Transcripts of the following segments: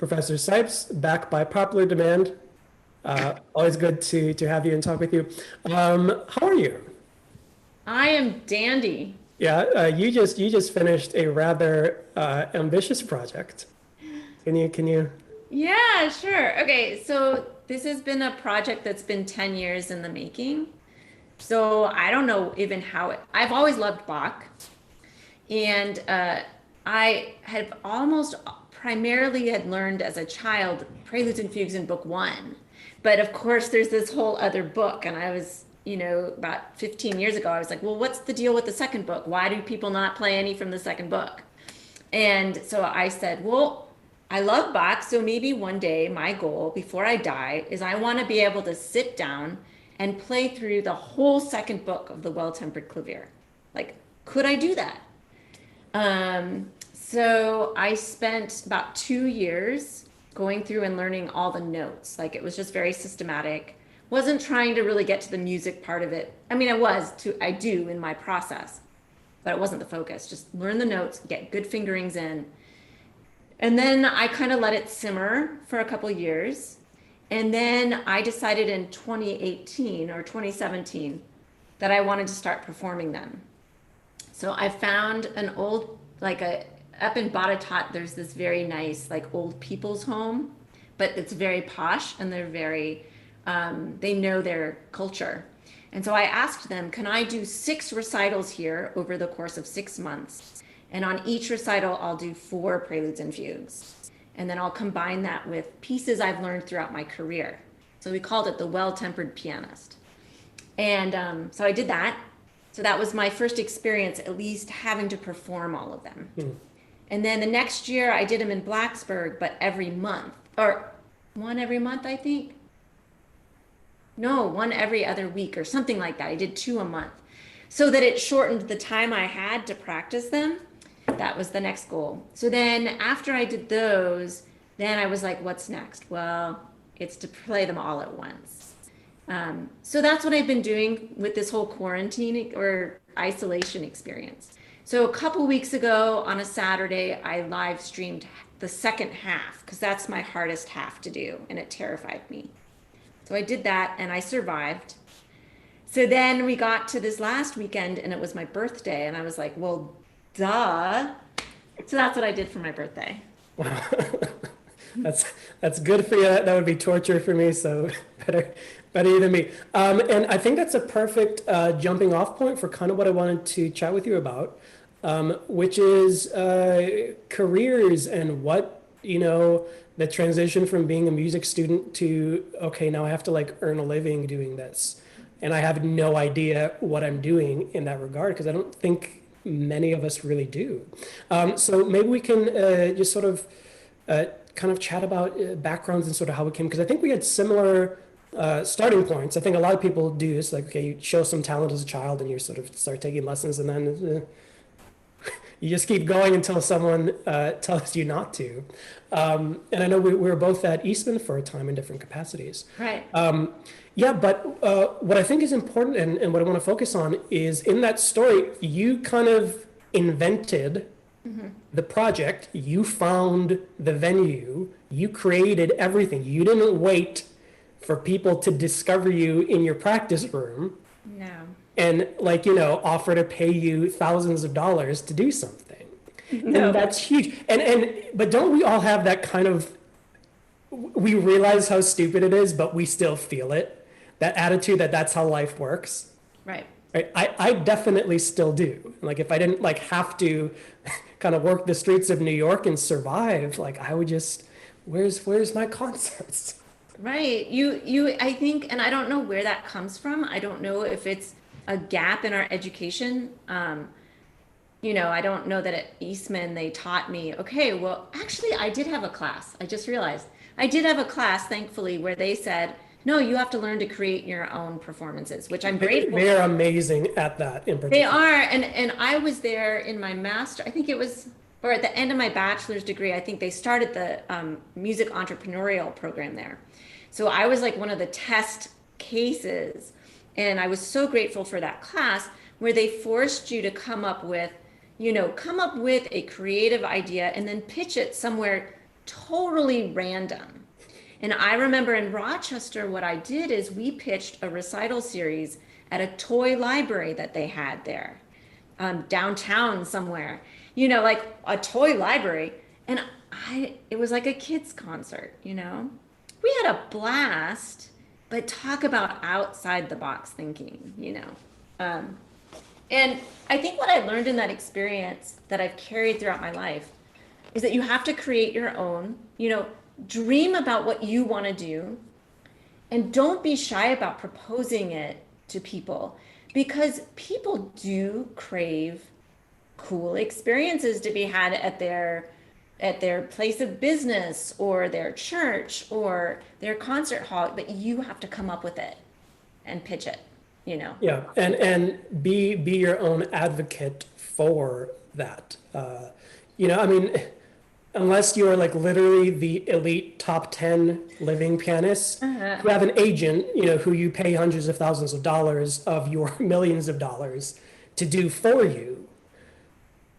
Professor Sipes, back by popular demand. Always good to have you and talk with you. How are you? I am dandy. Yeah, you just finished a rather ambitious project. Can you? Yeah, sure. Okay, so this has been a project that's been 10 years in the making. So I don't know even how I've always loved Bach, and I have almost primarily had learned as a child Preludes and Fugues in book one. But of course, there's this whole other book, and I was, about 15 years ago, I was like, well, what's the deal with the second book? Why do people not play any from the second book? And so I said, well, I love Bach, so maybe one day my goal before I die is I want to be able to sit down and play through the whole second book of the Well-Tempered Clavier. Like, could I do that? So I spent about 2 years going through and learning all the notes. Like it was just very systematic. Wasn't trying to really get to the music part of it. I mean, I do in my process, but it wasn't the focus. Just learn the notes, get good fingerings in. And then I kind of let it simmer for a couple years. And then I decided in 2018 or 2017 that I wanted to start performing them. So I found an old, up in Botetourt, there's this very nice, like old people's home, but it's very posh and they're they know their culture. And so I asked them, can I do 6 recitals here over the course of 6 months? And on each recital, I'll do 4 preludes and fugues. And then I'll combine that with pieces I've learned throughout my career. So we called it the Well-Tempered Pianist. And so I did that. So that was my first experience, at least having to perform all of them. And then the next year I did them in Blacksburg, but every month, or one every month, I think. No, one every other week or something like that. I did 2 a month so that it shortened the time I had to practice them. That was the next goal. So then after I did those, then I was like, what's next? Well, it's to play them all at once. So that's what I've been doing with this whole quarantine or isolation experience. So a couple weeks ago on a Saturday, I live streamed the second half because that's my hardest half to do, and it terrified me. So I did that and I survived. So then we got to this last weekend and it was my birthday, and I was like, well, duh. So that's what I did for my birthday. Wow. That's good for you. That would be torture for me. So better you than me. And I think that's a perfect jumping off point for kind of what I wanted to chat with you about, which is careers and what, the transition from being a music student to, okay, now I have to like earn a living doing this. And I have no idea what I'm doing in that regard because I don't think many of us really do. So maybe we can just sort of kind of chat about backgrounds and sort of how it came, because I think we had similar starting points. I think a lot of people do this, like, okay, you show some talent as a child and you sort of start taking lessons, and then you just keep going until someone tells you not to. And I know we were both at Eastman for a time in different capacities. Right. Yeah, but what I think is important and what I want to focus on is in that story, you kind of invented the project, you found the venue, you created everything. You didn't wait for people to discover you in your practice room. No. And offer to pay you thousands of dollars to do something. No. And that's huge. But don't we all have that kind of, we realize how stupid it is, but we still feel it, that attitude that that's how life works. Right. Right. I definitely still do. Like if I didn't have to kind of work the streets of New York and survive, I would just, where's my concerts? Right. I think, and I don't know where that comes from. I don't know if it's a gap in our education. I don't know that at Eastman they taught me, okay, well, actually, I did have a class. I just realized I did have a class, thankfully, where they said, no, you have to learn to create your own performances, which I'm grateful for. They're amazing at that in particular. They are. And I was there in my master, I think it was, or at the end of my bachelor's degree, I think they started the music entrepreneurial program there. So I was like one of the test cases. And I was so grateful for that class where they forced you to come up with a creative idea and then pitch it somewhere totally random. And I remember in Rochester, what I did is we pitched a recital series at a toy library that they had there, downtown somewhere, like a toy library. And it was like a kids concert, We had a blast, but talk about outside the box thinking. And I think what I learned in that experience that I've carried throughout my life is that you have to create your own, dream about what you want to do, and don't be shy about proposing it to people, because people do crave cool experiences to be had at their place of business or their church or their concert hall, but you have to come up with it and pitch it. Yeah, and be your own advocate for that. I mean, unless you are like literally the elite top 10 living pianists who have an agent, who you pay hundreds of thousands of dollars of your millions of dollars to do for you.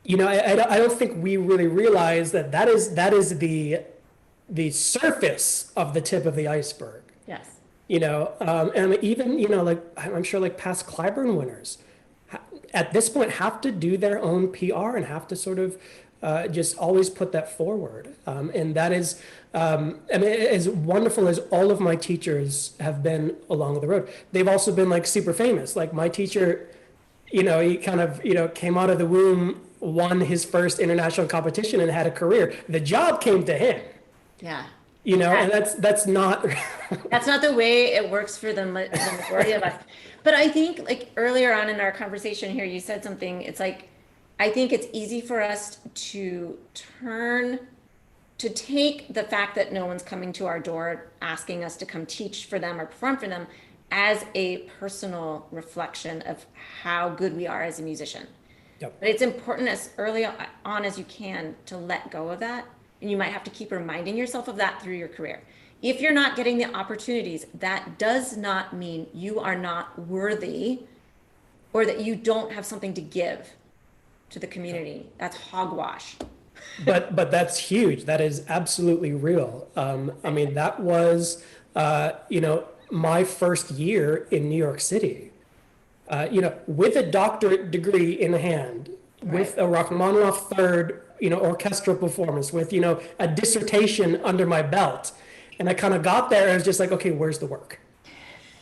I don't think we really realize that is the surface of the tip of the iceberg. Yes. And even, like I'm sure like past Clyburn winners at this point have to do their own PR and have to sort of just always put that forward. And that is, as wonderful as all of my teachers have been along the road, they've also been like super famous. Like my teacher, he kind of, came out of the womb, won his first international competition and had a career. The job came to him. Yeah. And that's not that's not the way it works for the majority of us. But I think like earlier on in our conversation here, you said something. It's like, I think it's easy for us to take the fact that no one's coming to our door asking us to come teach for them or perform for them as a personal reflection of how good we are as a musician. Yep. But it's important as early on as you can to let go of that. And you might have to keep reminding yourself of that through your career. If you're not getting the opportunities, that does not mean you are not worthy or that you don't have something to give to the community. That's hogwash. but that's huge. That is absolutely real. I mean, that was, my first year in New York City, with a doctorate degree in hand, with a Rachmaninoff third, orchestral performance, with, a dissertation under my belt. And I kind of got there and I was just like, okay, where's the work?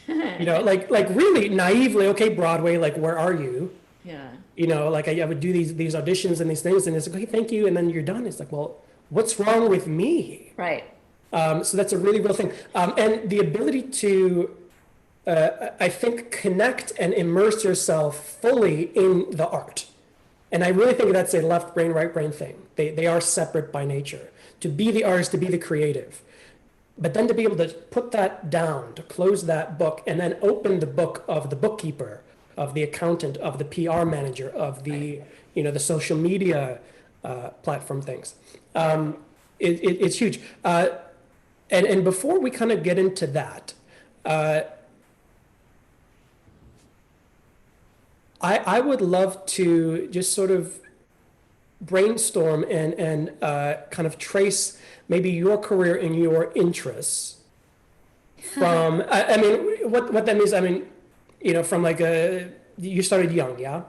Like really naively, okay, Broadway, like, where are you? Yeah. Like I would do these auditions and these things and it's like, okay, thank you. And then you're done. It's like, well, what's wrong with me? Right. So that's a really real thing. And the ability to, I think, connect and immerse yourself fully in the art. And I really think that's a left brain, right brain thing. They are separate by nature. To be the artist, to be the creative. But then to be able to put that down, to close that book, and then open the book of the bookkeeper, of the accountant, of the PR manager, of the, the social media platform things. It's huge. And before we kind of get into that, I would love to just sort of brainstorm and kind of trace maybe your career and your interests from, I mean, what that means, I mean, from like you started young, yeah?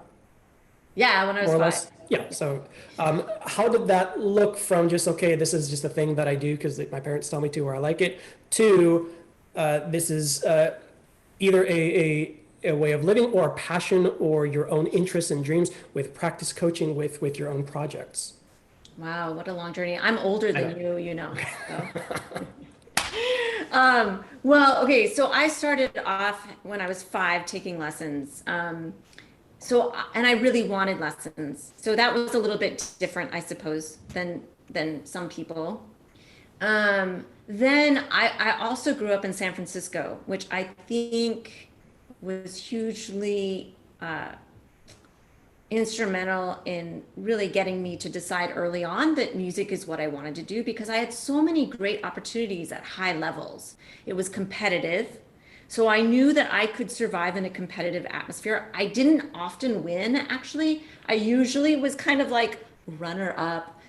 Yeah, when I was More or 5. less. Yeah. So how did that look from just, okay, this is just a thing that I do because my parents tell me to or I like it, to this is either a way of living or a passion or your own interests and dreams with practice coaching with your own projects? Wow, what a long journey. I'm older than you, So. Well, okay, so I started off when I was 5 taking lessons. And I really wanted lessons. So that was a little bit different, I suppose, than some people. Then I also grew up in San Francisco, which I think was hugely instrumental in really getting me to decide early on that music is what I wanted to do, because I had so many great opportunities at high levels. It was competitive. So I knew that I could survive in a competitive atmosphere. I didn't often win, actually. I usually was kind of like runner up,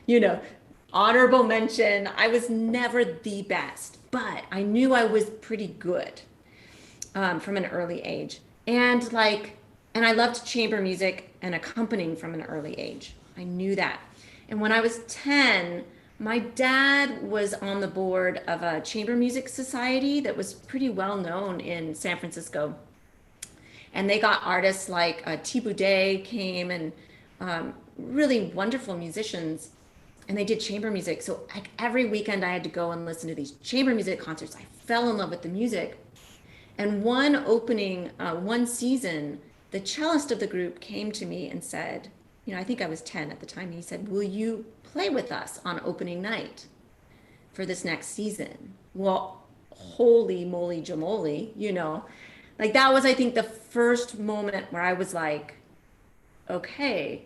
honorable mention. I was never the best, but I knew I was pretty good from an early age. And like, and I loved chamber music and accompanying from an early age. I knew that. And when I was 10, my dad was on the board of a chamber music society that was pretty well known in San Francisco. And they got artists like Thibaut Day came and really wonderful musicians. And they did chamber music. So like every weekend I had to go and listen to these chamber music concerts. I fell in love with the music. And one season, the cellist of the group came to me and said, you know, I think I was 10 at the time. He said, will you play with us on opening night for this next season? Well, holy moly jamoli, you know, like that was, I think, the first moment where I was like, okay,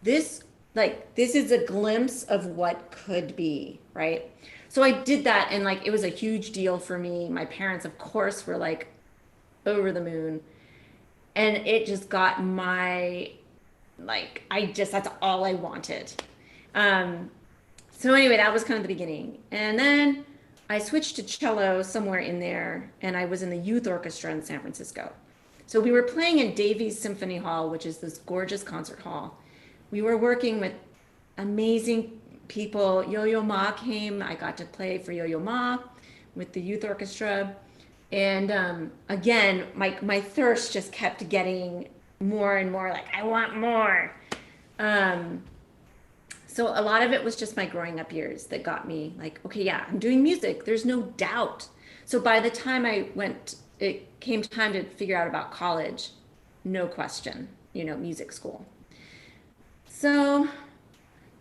this is a glimpse of what could be, right? So I did that and like it was a huge deal for me. My parents, of course, were like over the moon. And it just got my like that's all I wanted. Um so anyway, that was kind of the beginning. And then I switched to cello somewhere in there and I was in the youth orchestra in San Francisco. So we were playing in Davies Symphony Hall, which is this gorgeous concert hall. We were working with amazing people. Yo-Yo Ma came. I got to play for Yo-Yo Ma with the youth orchestra. And again, my thirst just kept getting more and more like, I want more. So a lot of it was just my growing up years that got me like, okay, yeah, I'm doing music. There's no doubt. So by the time it came time to figure out about college, no question, music school. So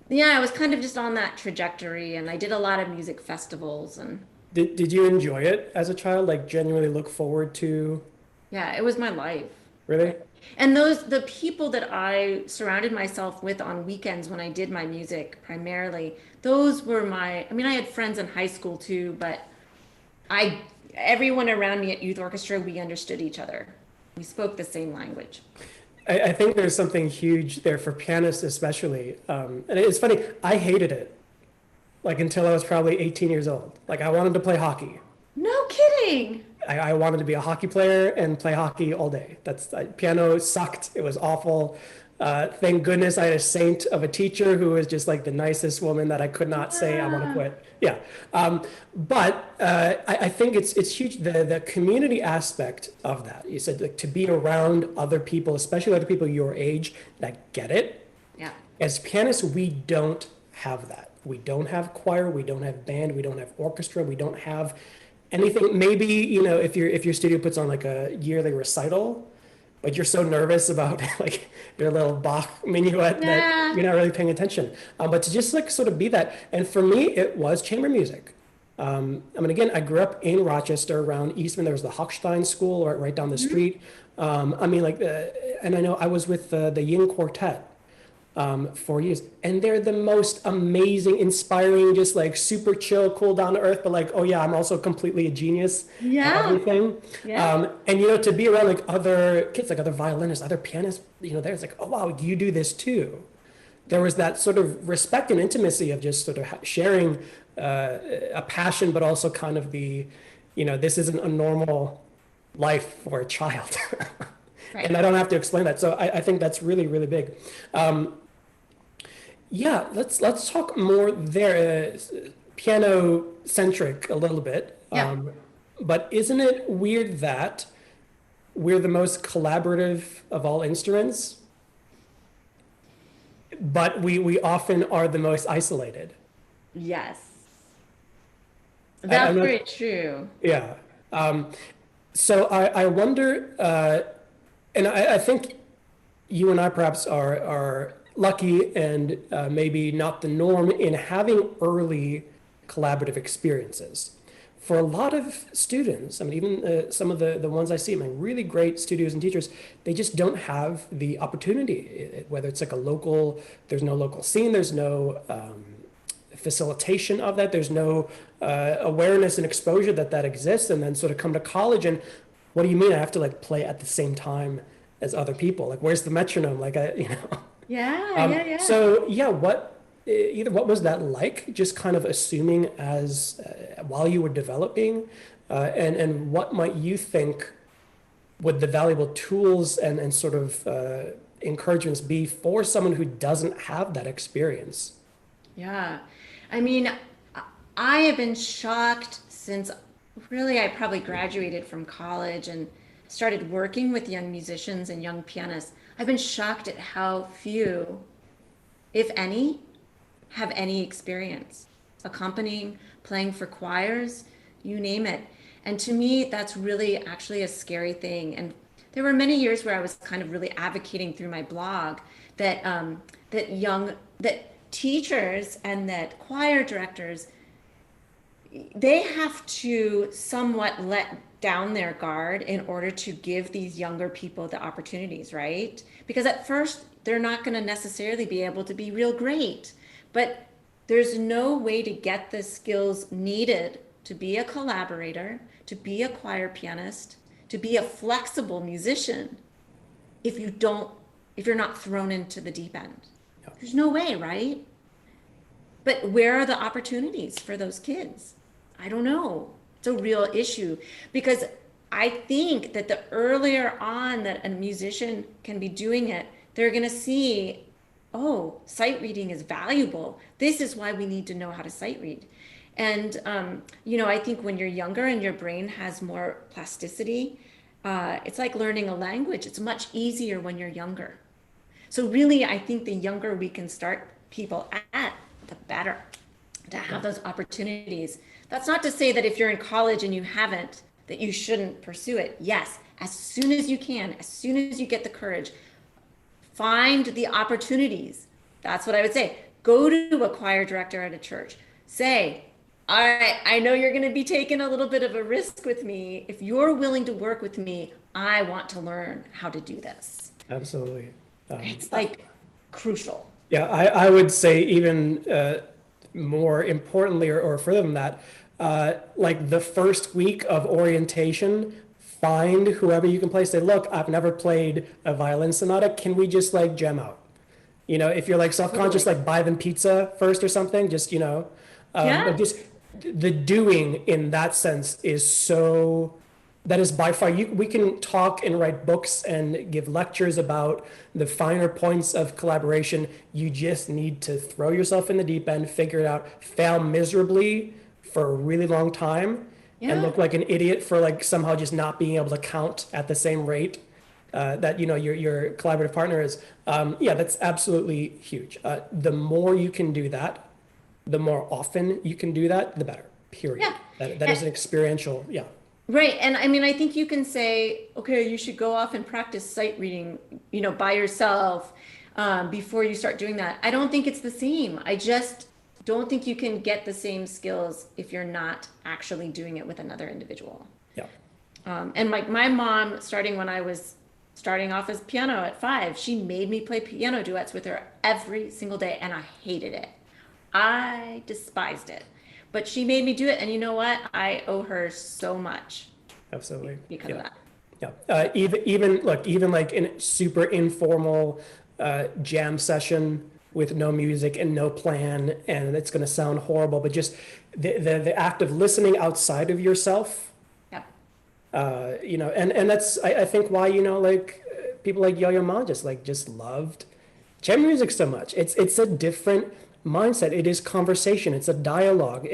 yeah, I was kind of just on that trajectory and I did a lot of music festivals and Did you enjoy it as a child? Like genuinely look forward to, yeah, it was my life. really? And the people that I surrounded myself with on weekends when I did my music primarily, those were I mean, I had friends in high school too, but everyone around me at youth orchestra, we understood each other. We spoke the same language. I think there's something huge there for pianists especially. And it's funny, I hated it like until I was probably 18 years old. Like I wanted to play hockey. No kidding. I wanted to be a hockey player and play hockey all day. Piano sucked. It was awful. Thank goodness I had a saint of a teacher who was just like the nicest woman that I could not say I want to quit. Yeah. But I think it's huge, the community aspect of that. You said like to be around other people, especially other people your age that get it. Yeah. As pianists, we don't have that. We don't have choir, we don't have band, we don't have orchestra, we don't have anything. Maybe, if your studio puts on like a yearly recital, but you're so nervous about like your little Bach minuet that you're not really paying attention. But to just like sort of be that, and for me, it was chamber music. I mean, again, I grew up in Rochester around Eastman. There was the Hochstein School right down the street. I mean, and I know I was with the Yin Quartet 4 years, and they're the most amazing, inspiring, just like super chill, cool, down to earth, but like, oh yeah, I'm also completely a genius at everything. Yeah. And to be around like other kids, like other violinists, other pianists, there's like, oh wow, you do this too. There was that sort of respect and intimacy of just sort of sharing a passion, but also kind of this isn't a normal life for a child. Right. And I don't have to explain that. So I think that's really, really big. Yeah, let's talk more there, piano centric a little bit. Yeah. But isn't it weird that we're the most collaborative of all instruments, but we often are the most isolated? Yes. That's very true. Yeah. So I wonder, and I think you and I perhaps are lucky and maybe not the norm in having early collaborative experiences. For a lot of students, I mean, even some of the ones I see, really great studios and teachers, they just don't have the opportunity, whether it's like there's no local scene, there's no facilitation of that, there's no awareness and exposure that exists, and then sort of come to college and what do you mean I have to like play at the same time as other people? Like, where's the metronome? Like, Yeah. So yeah, what either what was that like, just kind of assuming as while you were developing, and what might you think would the valuable tools and sort of encouragements be for someone who doesn't have that experience? Yeah. I mean, I have been shocked since really I probably graduated from college and started working with young musicians and young pianists. I've been shocked at how few, if any, have any experience accompanying, playing for choirs, you name it. And to me, that's really actually a scary thing. And there were many years where I was kind of really advocating through my blog that that teachers and that choir directors, they have to somewhat let down their guard in order to give these younger people the opportunities, right? Because at first they're not going to necessarily be able to be real great, but there's no way to get the skills needed to be a collaborator, to be a choir pianist, to be a flexible musician if you're not thrown into the deep end. There's no way, right? But where are the opportunities for those kids? I don't know. It's a real issue because I think that the earlier on that a musician can be doing it, they're going to see, oh, sight reading is valuable. This is why we need to know how to sight read. And, I think when you're younger and your brain has more plasticity, it's like learning a language. It's much easier when you're younger. So really, I think the younger we can start people at, the better to have those opportunities. That's not to say that if you're in college and you haven't, that you shouldn't pursue it. Yes, as soon as you can, as soon as you get the courage, find the opportunities. That's what I would say. Go to a choir director at a church. Say, all right, I know you're going to be taking a little bit of a risk with me. If you're willing to work with me, I want to learn how to do this. Absolutely. It's like crucial. Yeah, I would say even more importantly or further than that, like the first week of orientation, find whoever you can play. Say, look, I've never played a violin sonata. Can we just like jam out? If you're like self-conscious, Totally. like buy them pizza first or something, just, but Yeah. just the doing in that sense is so, that is by far, we can talk and write books and give lectures about the finer points of collaboration. You just need to throw yourself in the deep end, figure it out, fail miserably for a really long time, and Yeah. look like an idiot for like somehow just not being able to count at the same rate that your collaborative partner is. Yeah, that's absolutely huge. The more you can do that, the more often you can do that, the better. Period. Yeah. That is an experiential. Yeah. Right. And I mean, I think you can say, okay, you should go off and practice sight reading, by yourself before you start doing that. I don't think it's the same. I just don't think you can get the same skills if you're not actually doing it with another individual. Yeah. And my mom, starting when I was starting off as piano at 5, she made me play piano duets with her every single day, and I hated it. I despised it. But she made me do it, and you know what? I owe her so much Absolutely. because Yeah. of that. Yeah. Even like in super informal jam session with no music and no plan, and it's going to sound horrible, but just the act of listening outside of yourself, Yep. and that's I think why like people like Yo-Yo Ma just loved jam music so much. It's a different mindset. It is conversation. It's a dialogue.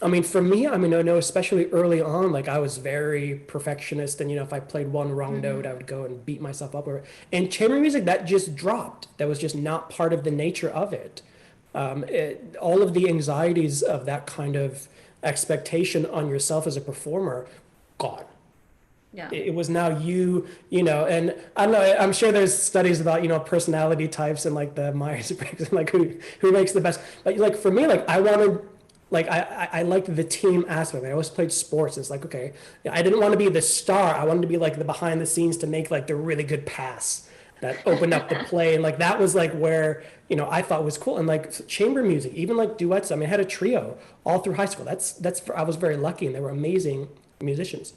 I mean, for me, I mean, I know especially early on, like I was very perfectionist, and if I played one wrong note, I would go and beat myself up over it. And chamber music, that just dropped. That was just not part of the nature of it. All of the anxieties of that kind of expectation on yourself as a performer, gone. Yeah. It was now and I don't know, I'm sure there's studies about, personality types and like the Myers-Briggs and like who makes the best. Like for me, like I wanted, like I liked the team aspect. I always played sports. It's like, okay, I didn't want to be the star. I wanted to be like the behind the scenes to make like the really good pass that opened up the play. And like that was like where, I thought was cool. And like chamber music, even like duets. I mean, I had a trio all through high school. I was very lucky, and they were amazing musicians.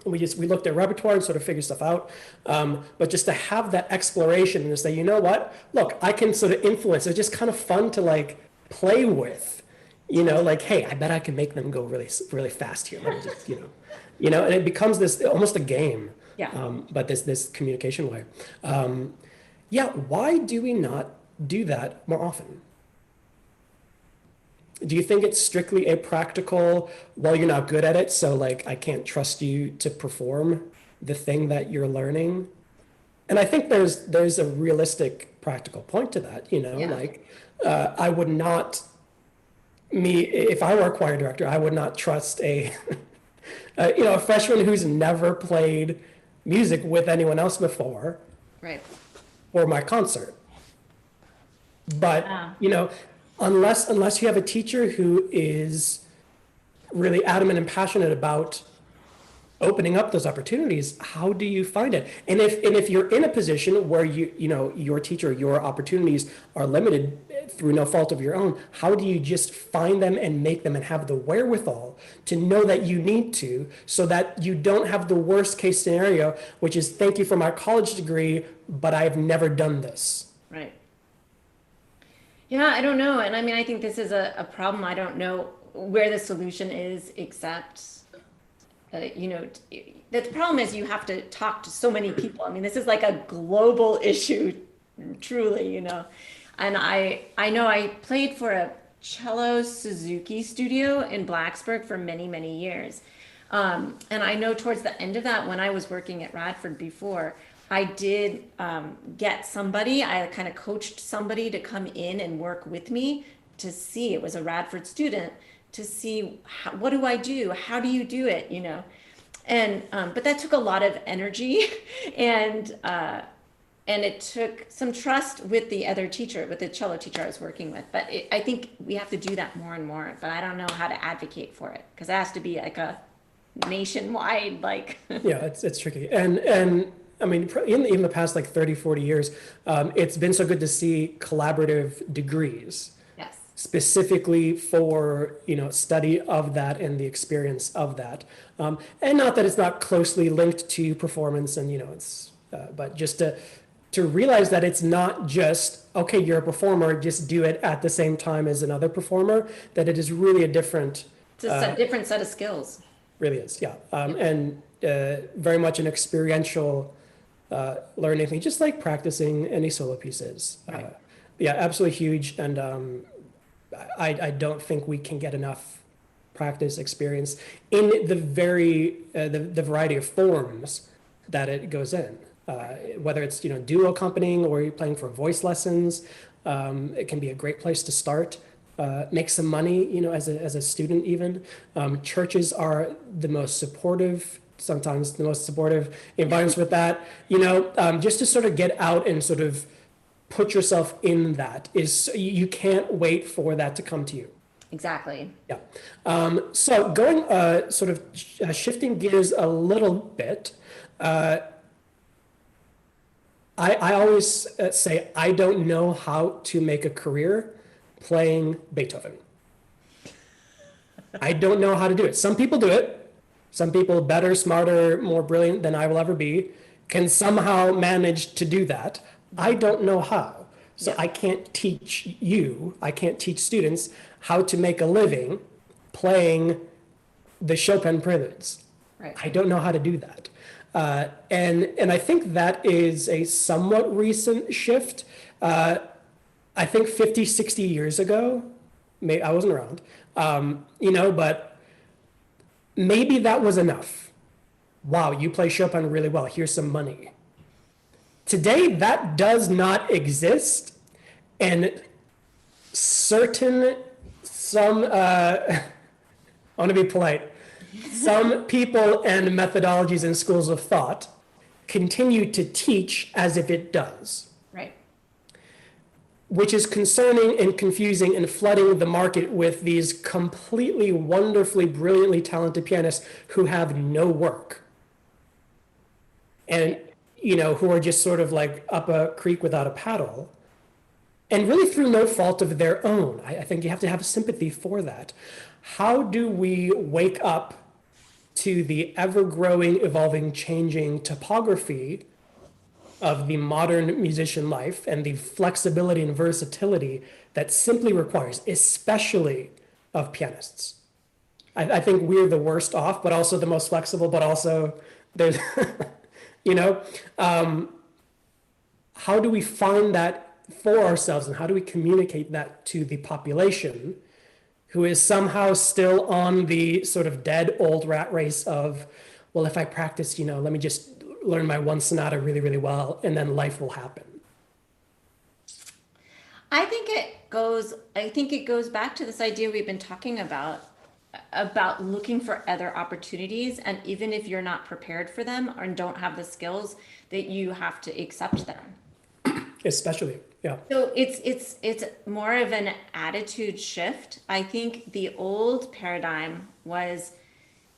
we looked at repertoire and sort of figured stuff out. But just to have that exploration and to say, you know what, look, I can sort of influence. It's just kind of fun to like play with, like, hey, I bet I can make them go really, really fast here. Let me just, and it becomes this almost a game. Yeah. But this communication way. Yeah, why do we not do that more often? Do you think it's strictly a practical, well, you're not good at it, so like I can't trust you to perform the thing that you're learning? And I think there's a realistic practical point to that, Yeah. like I would not, if I were a choir director, I would not trust a a freshman who's never played music with anyone else before Right. for my concert. But unless you have a teacher who is really adamant and passionate about opening up those opportunities, how do you find it? And if you're in a position where your teacher, your opportunities are limited through no fault of your own, how do you just find them and make them and have the wherewithal to know that you need to, so that you don't have the worst case scenario, which is thank you for my college degree, but I've never done this. Right. Yeah, I don't know. And I mean, I think this is a problem. I don't know where the solution is, except, the problem is you have to talk to so many people. I mean, this is like a global issue, truly, And I know I played for a cello Suzuki studio in Blacksburg for many, many years. And I know towards the end of that, when I was working at Radford before, I did get somebody, I kind of coached somebody to come in and work with me to see, it was a Radford student, to see what do I do? How do you do it? And, but that took a lot of energy and it took some trust with the other teacher, with the cello teacher I was working with. But I think we have to do that more and more, but I don't know how to advocate for it, because it has to be like a nationwide, like. Yeah, it's tricky. And I mean, in the past like 30, 40 years, it's been so good to see collaborative degrees. Yes. Specifically for, study of that and the experience of that. And not that it's not closely linked to performance and, but just to realize that it's not just, okay, you're a performer, just do it at the same time as another performer, that it is really a different. It's a different set of skills. Really is, yeah. And very much an experiential learning thing, just like practicing any solo pieces. Right. Yeah, absolutely huge. And I don't think we can get enough practice experience in the the variety of forms that it goes in. Whether it's duo accompanying or you're playing for voice lessons, it can be a great place to start. Make some money, as a student even. Churches are the most supportive, sometimes the most supportive environments with that. Just to sort of get out and sort of put yourself in that is, you can't wait for that to come to you. Exactly. Yeah. So going sort of shifting gears a little bit. I always say I don't know how to make a career playing Beethoven. I don't know how to do it. Some people do it. Some people better, smarter, more brilliant than I will ever be can somehow manage to do that. I don't know how. So I can't teach I can't teach students how to make a living playing the Chopin preludes. Right. I don't know how to do that. And I think that is a somewhat recent shift. I think 50, 60 years ago, I wasn't around, but maybe that was enough. Wow, you play Chopin really well, here's some money. Today, that does not exist. And I want to be polite, some people and methodologies and schools of thought continue to teach as if it does. Right. Which is concerning and confusing and flooding the market with these completely wonderfully, brilliantly talented pianists who have no work. And, who are just sort of like up a creek without a paddle. And really through no fault of their own. I think you have to have sympathy for that. How do we wake up to the ever-growing, evolving, changing topography of the modern musician life and the flexibility and versatility that simply requires, especially of pianists. I think we're the worst off, but also the most flexible, but also there's, you know, how do we find that for ourselves and how do we communicate that to the population who is somehow still on the sort of dead old rat race of, well, if I practice, let me just learn my one sonata really, really well, and then life will happen. I think it goes back to this idea we've been talking about looking for other opportunities. And even if you're not prepared for them or don't have the skills, that you have to accept them. Especially, yeah. So it's more of an attitude shift. I think the old paradigm was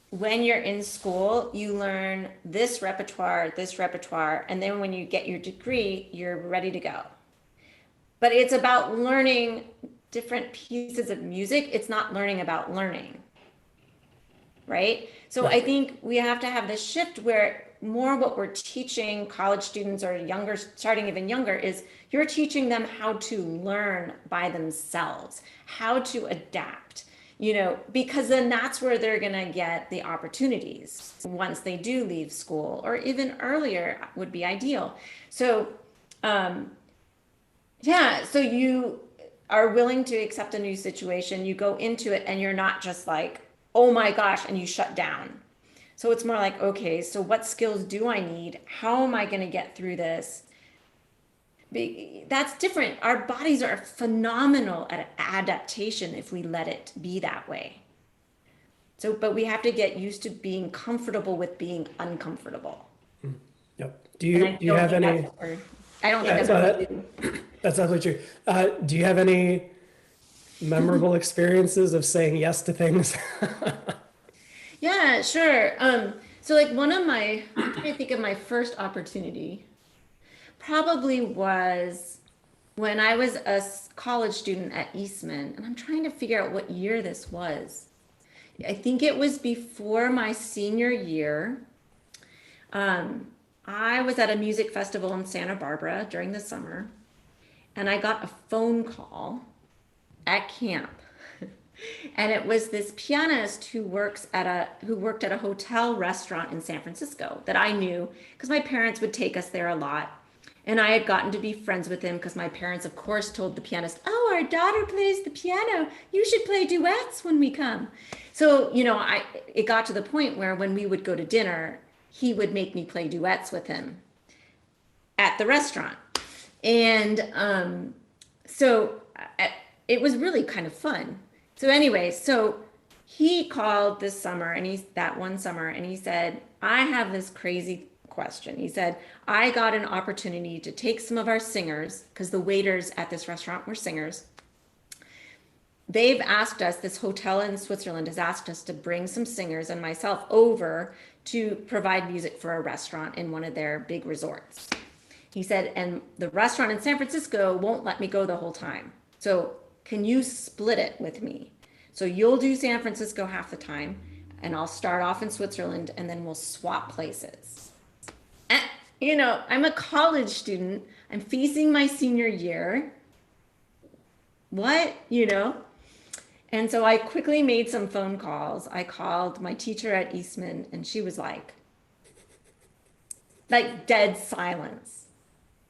when you're in school, you learn this repertoire, and then when you get your degree, you're ready to go. But it's about learning different pieces of music. It's not learning about learning, right? So I think we have to have this shift where more what we're teaching college students or younger, starting even younger, is you're teaching them how to learn by themselves, how to adapt, because then that's where they're going to get the opportunities once they do leave school, or even earlier would be ideal. So, so you are willing to accept a new situation, you go into it, and you're not just like, oh my gosh, and you shut down. So it's more like, okay, so what skills do I need? How am I going to get through this? That's different. Our bodies are phenomenal at adaptation if we let it be that way. So, but we have to get used to being comfortable with being uncomfortable. Yep. Do you have any? I don't think that's absolutely true. Do you have any memorable experiences of saying yes to things? Yeah, sure. So like I'm trying to think of my first opportunity, probably was when I was a college student at Eastman, and I'm trying to figure out what year this was. I think it was before my senior year. I was at a music festival in Santa Barbara during the summer, and I got a phone call at camp. And it was this pianist who worked at a hotel restaurant in San Francisco that I knew because my parents would take us there a lot. And I had gotten to be friends with him because my parents, of course, told the pianist, oh, our daughter plays the piano. You should play duets when we come. So, it got to the point where when we would go to dinner, he would make me play duets with him at the restaurant. And so it was really kind of fun. So anyway, so he called this summer that one summer, and he said, I have this crazy question. He said, I got an opportunity to take some of our singers, because the waiters at this restaurant were singers. They've asked us, this hotel in Switzerland has asked us to bring some singers and myself over to provide music for a restaurant in one of their big resorts. He said, and the restaurant in San Francisco won't let me go the whole time. So can you split it with me? So you'll do San Francisco half the time, and I'll start off in Switzerland, and then we'll swap places. And, I'm a college student. I'm facing my senior year. What? And so I quickly made some phone calls. I called my teacher at Eastman, and she was like dead silence.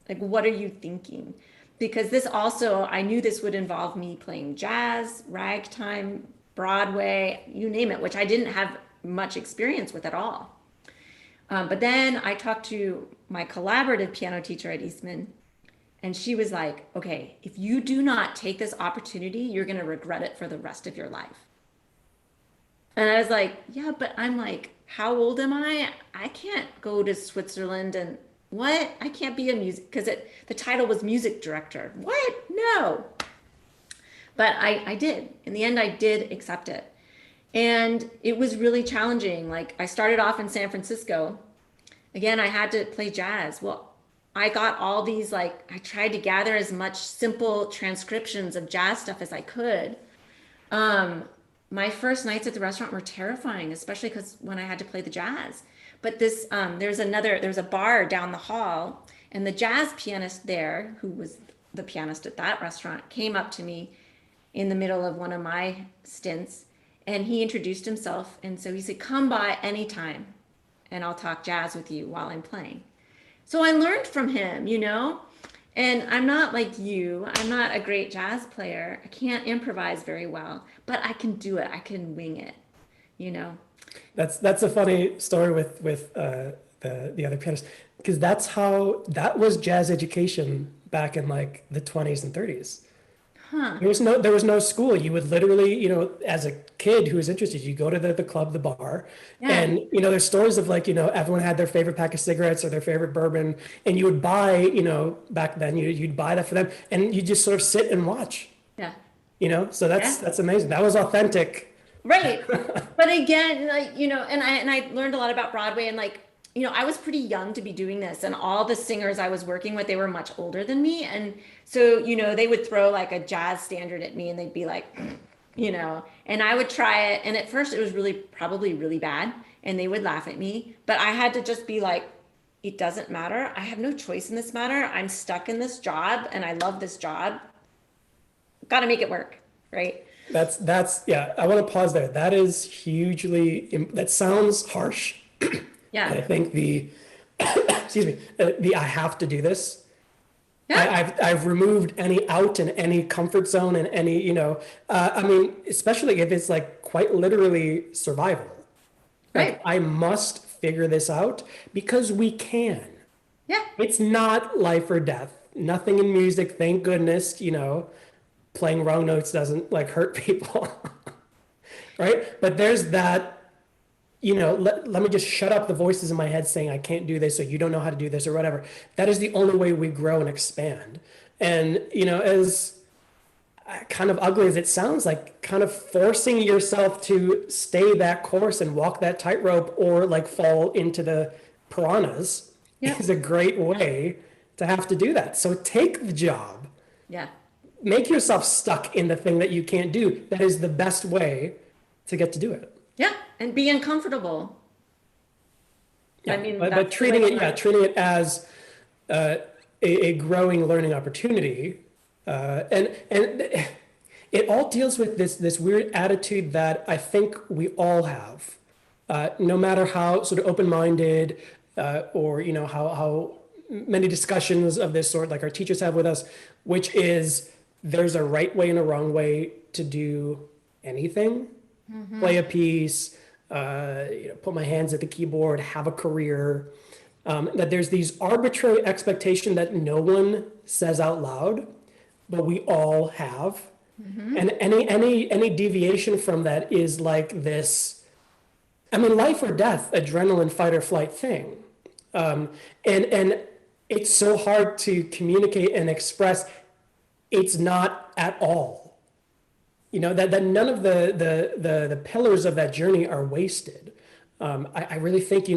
Like, what are you thinking? Because this also, I knew this would involve me playing jazz, ragtime, Broadway, you name it, which I didn't have much experience with at all. But then I talked to my collaborative piano teacher at Eastman, and she was like, okay, if you do not take this opportunity, you're going to regret it for the rest of your life. And I was like, yeah, but I'm like, how old am I? I can't go to Switzerland and what? I can't be a music, because the title was music director. What? No. But I did. In the end, I did accept it. And it was really challenging. Like, I started off in San Francisco. Again, I had to play jazz. Well, I got all these, I tried to gather as much simple transcriptions of jazz stuff as I could. my first nights at the restaurant were terrifying, especially because when I had to play the jazz. But there's a bar down the hall, and the jazz pianist there, who was the pianist at that restaurant, came up to me in the middle of one of my stints, and he introduced himself. And so he said, "Come by anytime, and I'll talk jazz with you while I'm playing." So I learned from him, you know? And I'm not like you. I'm not a great jazz player. I can't improvise very well, but I can do it. I can wing it, you know? That's a funny story with the other pianist, because that was jazz education back in like the 20s and 30s. Huh. There was no school. You would literally, as a kid who was interested, you go to the club, the bar, Yeah. and there's stories of like, everyone had their favorite pack of cigarettes or their favorite bourbon, and you would buy, back then you'd buy that for them, and you just sort of sit and watch, Yeah. so that's Yeah. that's amazing. That was authentic. Right. But again, like, and I learned a lot about Broadway, and like, I was pretty young to be doing this, and all the singers I was working with, they were much older than me. And so, they would throw like a jazz standard at me and they'd be like, and I would try it. And at first it was probably really bad, and they would laugh at me, but I had to just be like, it doesn't matter. I have no choice in this matter. I'm stuck in this job and I love this job. Got to make it work. Right. That's yeah. I want to pause there. That is that sounds harsh. Yeah. I think excuse me, the I have to do this. Yeah. I've removed any out and any comfort zone and any, I mean, especially if it's like quite literally survival. Like Right. I must figure this out because we can. Yeah. It's not life or death. Nothing in music, thank goodness, playing wrong notes doesn't like hurt people. Right? But there's that, let me just shut up the voices in my head saying I can't do this or you don't know how to do this or whatever. That is the only way we grow and expand. And, as kind of ugly as it sounds, like kind of forcing yourself to stay that course and walk that tightrope or like fall into the piranhas Yeah. is a great way to have to do that. So take the job, Yeah. make yourself stuck in the thing that you can't do. That is the best way to get to do it. Yeah. And be uncomfortable. Yeah, I mean, but that's the treating way it, to yeah, learn. treating it as a growing learning opportunity, and it all deals with this weird attitude that I think we all have, no matter how sort of open-minded or how many discussions of this sort like our teachers have with us, which is there's a right way and a wrong way to do anything, play a piece, put my hands at the keyboard, have a career. That there's these arbitrary expectation that no one says out loud, but we all have. And any deviation from that is like this, I mean, life or death, adrenaline, fight or flight thing. And it's so hard to communicate and express. It's not at all. That none of the pillars of that journey are wasted. I really think,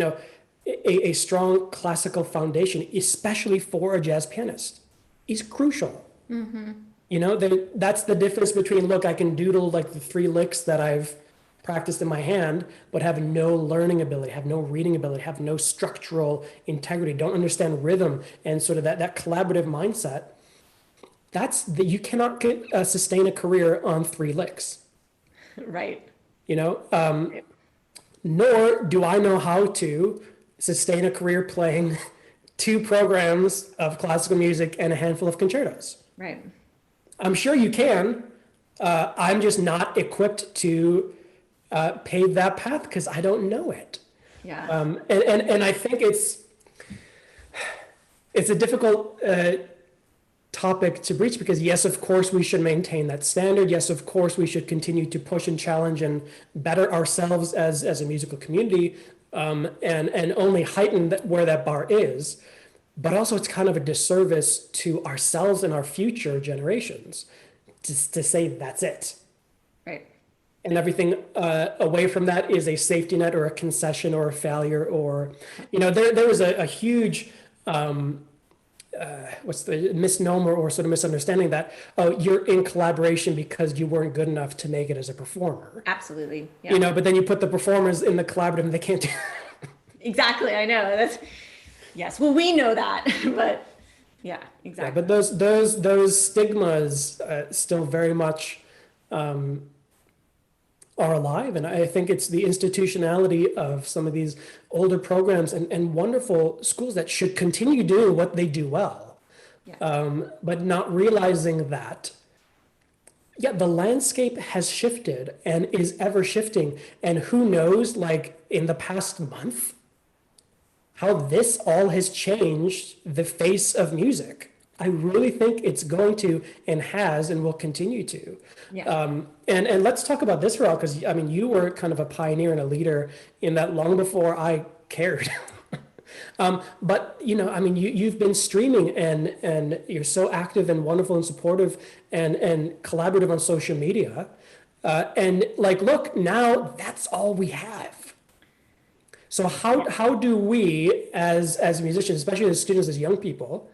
a strong classical foundation, especially for a jazz pianist, is crucial. That's the difference between, look, I can doodle like the 3 licks that I've practiced in my hand, but have no learning ability, have no reading ability, have no structural integrity, don't understand rhythm and sort of that collaborative mindset. You cannot sustain a career on 3 licks, Right. nor do I know how to sustain a career playing 2 programs of classical music and a handful of concertos. Right. I'm sure you can. I'm just not equipped to pave that path because I don't know it. Yeah. And I think it's a difficult topic to breach because yes, of course, we should maintain that standard. Yes, of course, we should continue to push and challenge and better ourselves as a musical community, and only heighten where that bar is. But also, it's kind of a disservice to ourselves and our future generations to say that's it. Right. And everything away from that is a safety net or a concession or a failure or, there was a huge what's the misnomer or sort of misunderstanding that, oh, you're in collaboration because you weren't good enough to make it as a performer. Absolutely. You Yeah. know, but then you put the performers in the collaborative and they can't do. Exactly. I know. That's yes. Well, we know that, but yeah, Yeah, but exactly. those stigmas still very much are alive, and I think it's the institutionality of some of these older programs and wonderful schools that should continue doing what they do well, Yeah. but not realizing that, yeah, the landscape has shifted and is ever shifting, and who knows, like in the past month, how this all has changed the face of music. I really think it's going to and has and will continue to. Yeah. And let's talk about this, Raul, because I mean, you were kind of a pioneer and a leader in that long before I cared. But you know, I mean, you've been streaming and you're so active and wonderful and supportive and collaborative on social media. And like, look, now that's all we have. So Yeah. how do we as musicians, especially as students, as young people,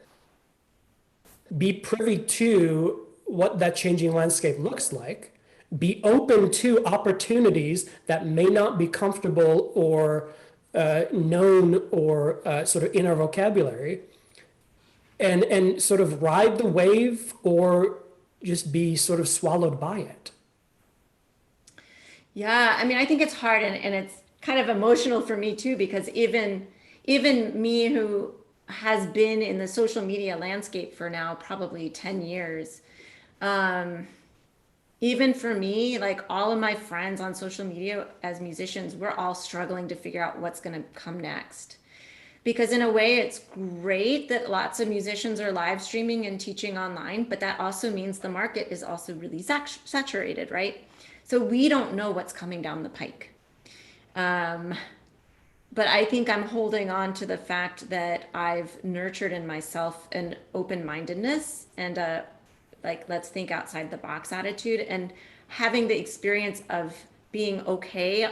be privy to what that changing landscape looks like, be open to opportunities that may not be comfortable or known or sort of in our vocabulary, and sort of ride the wave or just be sort of swallowed by it. Yeah, I mean, I think it's hard and it's kind of emotional for me too, because even me who has been in the social media landscape for now probably 10 years, even for me, like all of my friends on social media as musicians, we're all struggling to figure out what's going to come next. Because in a way, it's great that lots of musicians are live streaming and teaching online, but that also means the market is also really saturated, right? So we don't know what's coming down the pike. Um, but I think I'm holding on to the fact that I've nurtured in myself an open-mindedness and a like let's think outside the box attitude, and having the experience of being okay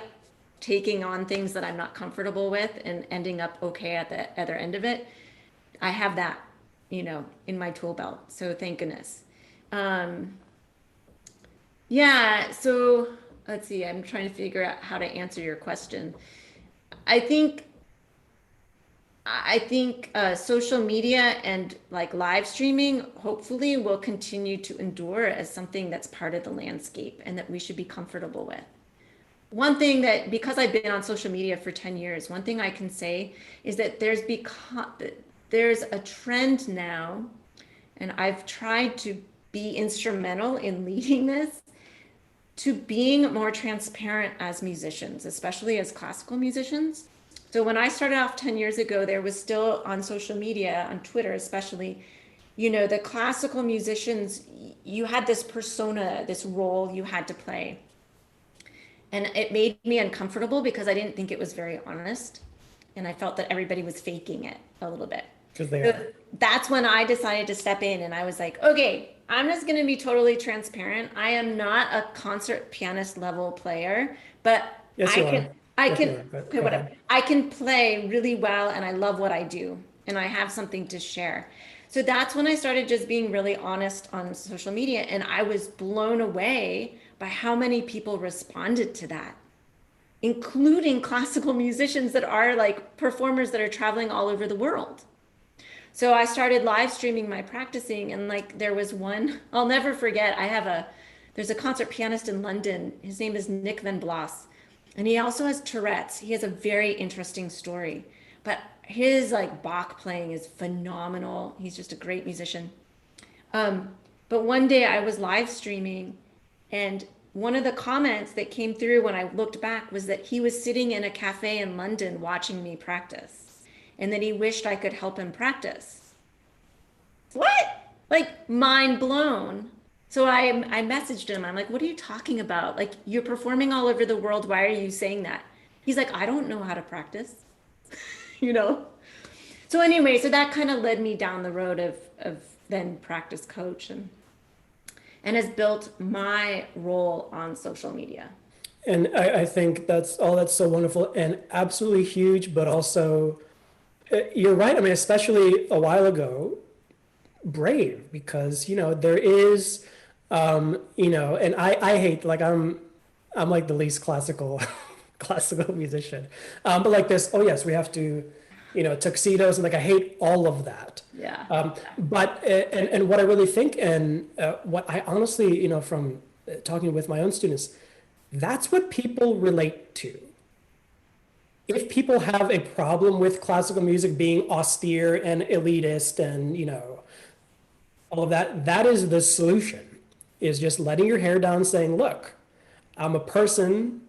taking on things that I'm not comfortable with and ending up okay at the other end of it. I have that, in my tool belt. So thank goodness. Um, yeah. So let's see. I'm trying to figure out how to answer your question. I think social media and like live streaming hopefully will continue to endure as something that's part of the landscape and that we should be comfortable with. One thing that, because I've been on social media for 10 years, one thing I can say is that there's a trend now, and I've tried to be instrumental in leading this, to being more transparent as musicians, especially as classical musicians. So when I started off 10 years ago, there was still on social media, on Twitter especially, the classical musicians, you had this persona, this role you had to play. And it made me uncomfortable because I didn't think it was very honest. And I felt that everybody was faking it a little bit. Because they So are. that's when I decided to step in and I was like, okay, I'm just going to be totally transparent. I am not a concert pianist level player, but Yes, I you are. can, I Yes, you can, are. But okay, go whatever. ahead. I can play really well and I love what I do and I have something to share. So that's when I started just being really honest on social media. And I was blown away by how many people responded to that, including classical musicians that are like performers that are traveling all over the world. So I started live streaming my practicing, and like there was one I'll never forget. There's a concert pianist in London. His name is Nick Van Blas, and he also has Tourette's. He has a very interesting story, but his like Bach playing is phenomenal. He's just a great musician. But one day I was live streaming, and one of the comments that came through when I looked back was that he was sitting in a cafe in London watching me practice and that he wished I could help him practice. What? Like mind blown. So I messaged him. I'm like, what are you talking about? Like, you're performing all over the world. Why are you saying that? He's like, I don't know how to practice, you know? So anyway, so that kind of led me down the road of then practice coach and has built my role on social media. And I think that's so wonderful and absolutely huge, but also you're right. I mean, especially a while ago, brave because, there is, and I hate, like, I'm like the least classical, classical musician. But like this, oh yes, we have to, tuxedos, and like, I hate all of that. Yeah. And what I really think, and what I honestly, from talking with my own students, that's what people relate to. If people have a problem with classical music being austere and elitist and, all of that, that is the solution, is just letting your hair down, saying, look, I'm a person,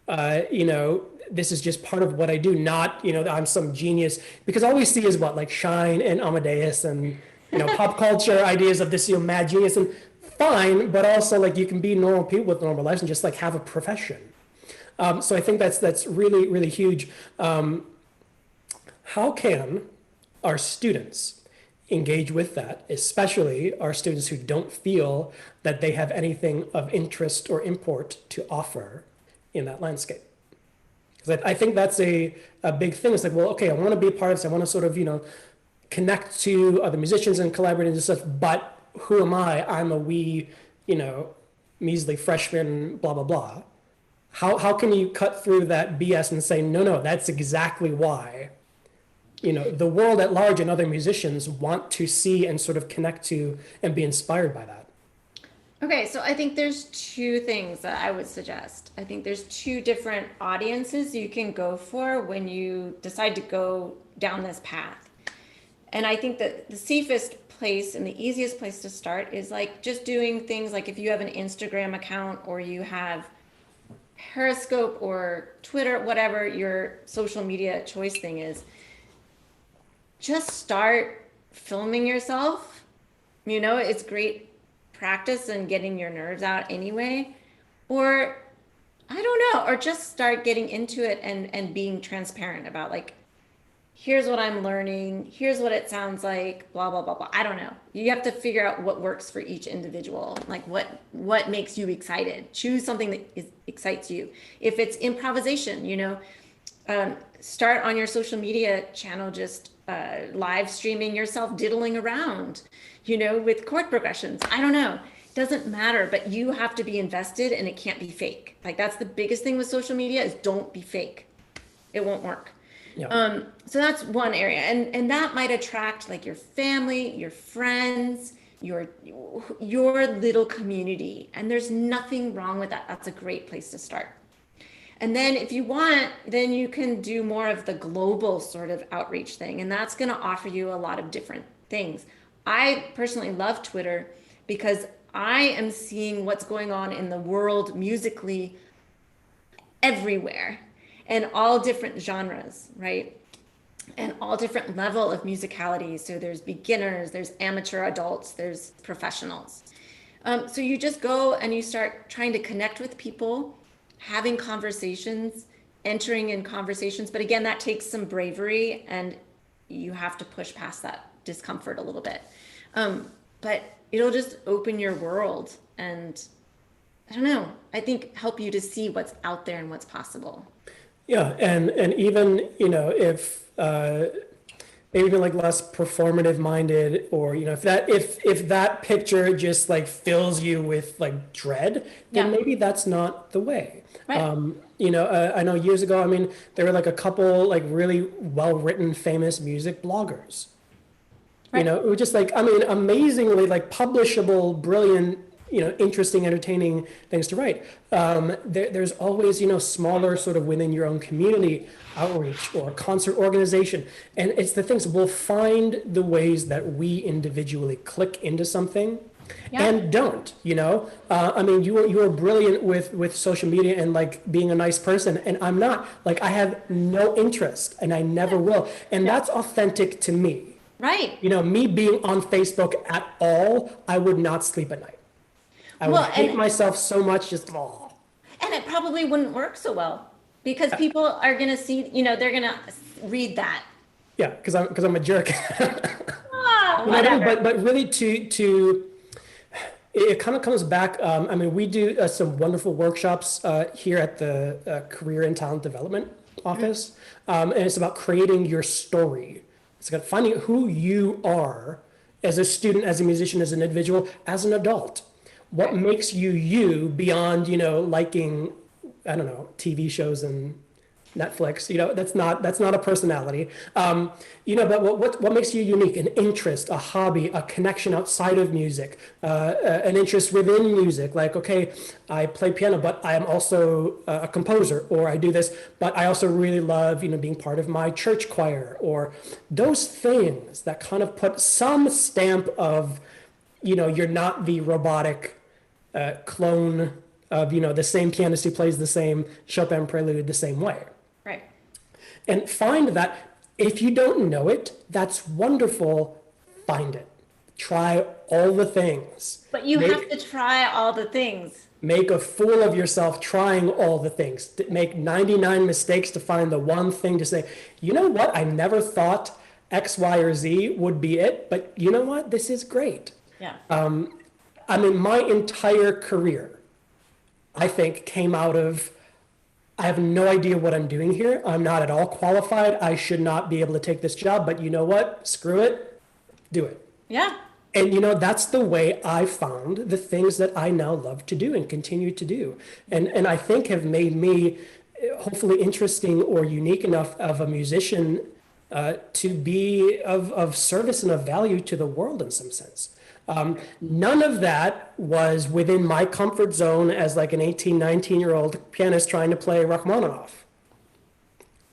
this is just part of what I do, not, I'm some genius. Because all we see is what, like Shine and Amadeus and, pop culture ideas of this, mad genius, and fine, but also like you can be normal people with normal lives and just like have a profession. So I think that's really, really huge. How can our students engage with that, especially our students who don't feel that they have anything of interest or import to offer in that landscape? Because I think that's a big thing. It's like, well, okay, I want to be a part of this. I want to sort of, connect to other musicians and collaborate and stuff, but who am I? I'm a wee, measly freshman, blah, blah, blah. How can you cut through that BS and say, no, that's exactly why, the world at large and other musicians want to see and sort of connect to and be inspired by that? Okay, so I think there's two things that I would suggest. I think there's two different audiences you can go for when you decide to go down this path. And I think that the safest place and the easiest place to start is like just doing things like if you have an Instagram account or you have Periscope or Twitter, whatever your social media choice thing is, just start filming yourself. It's great practice and getting your nerves out anyway. Or I don't know, or just start getting into it and being transparent about like, here's what I'm learning, here's what it sounds like, blah, blah, blah, blah. I don't know. You have to figure out what works for each individual, like what makes you excited. Choose something that excites you. If it's improvisation, start on your social media channel, just live streaming yourself diddling around, with chord progressions. I don't know. Doesn't matter, but you have to be invested and it can't be fake. Like that's the biggest thing with social media is don't be fake. It won't work. Yeah. So that's one area, and that might attract like your family, your friends, your little community, and there's nothing wrong with that. That's a great place to start. And then if you want, then you can do more of the global sort of outreach thing, and that's going to offer you a lot of different things. I personally love Twitter because I am seeing what's going on in the world musically everywhere. And all different genres, right? And all different level of musicality. So there's beginners, there's amateur adults, there's professionals. So you just go and you start trying to connect with people, having conversations, entering in conversations. But again, that takes some bravery and you have to push past that discomfort a little bit. But it'll just open your world and I don't know, I think help you to see what's out there and what's possible. Yeah, and even, if maybe even like less performative minded, or if that picture just like fills you with like dread, then Yeah. maybe that's not the way. Right. I know years ago, I mean, there were like a couple like really well written famous music bloggers. Right. It was just like, I mean, amazingly like publishable, brilliant, interesting, entertaining things to write. There's always, smaller sort of within your own community outreach or concert organization. And it's the things, we'll find the ways that we individually click into something and don't, I mean, you are brilliant with social media and like being a nice person. And I'm not. Like, I have no interest and I never will. And that's authentic to me. Right. Me being on Facebook at all, I would not sleep at night. I would hate myself so much, just And it probably wouldn't work so well because people are going to see, they're going to read that. Yeah, because I'm a jerk. Whatever. But really it kind of comes back. I mean, we do some wonderful workshops here at the Career and Talent Development Office, and it's about creating your story. It's about finding who you are as a student, as a musician, as an individual, as an adult? What Right. makes you you beyond, liking, I don't know, TV shows and Netflix? That's not a personality. But what makes you unique? An interest, a hobby, a connection outside of music, an interest within music. Like, okay, I play piano, but I am also a composer, or I do this, but I also really love, being part of my church choir, or those things that kind of put some stamp of, you're not the robotic clone of, the same pianist who plays the same Chopin prelude the same way. Right. And find that if you don't know it, that's wonderful. Find it. Try all the things. But you have to try all the things. Make a fool of yourself trying all the things. Make 99 mistakes to find the one thing to say, you know what? I never thought X, Y, or Z would be it, but you know what? This is great. Yeah. My entire career, I think, came out of, I have no idea what I'm doing here. I'm not at all qualified. I should not be able to take this job, but you know what? Screw it. Do it. Yeah. And that's the way I found the things that I now love to do and continue to do. And I think have made me hopefully interesting or unique enough of a musician to be of service and of value to the world in some sense. None of that was within my comfort zone as like an 18, 19-year-old pianist trying to play Rachmaninoff.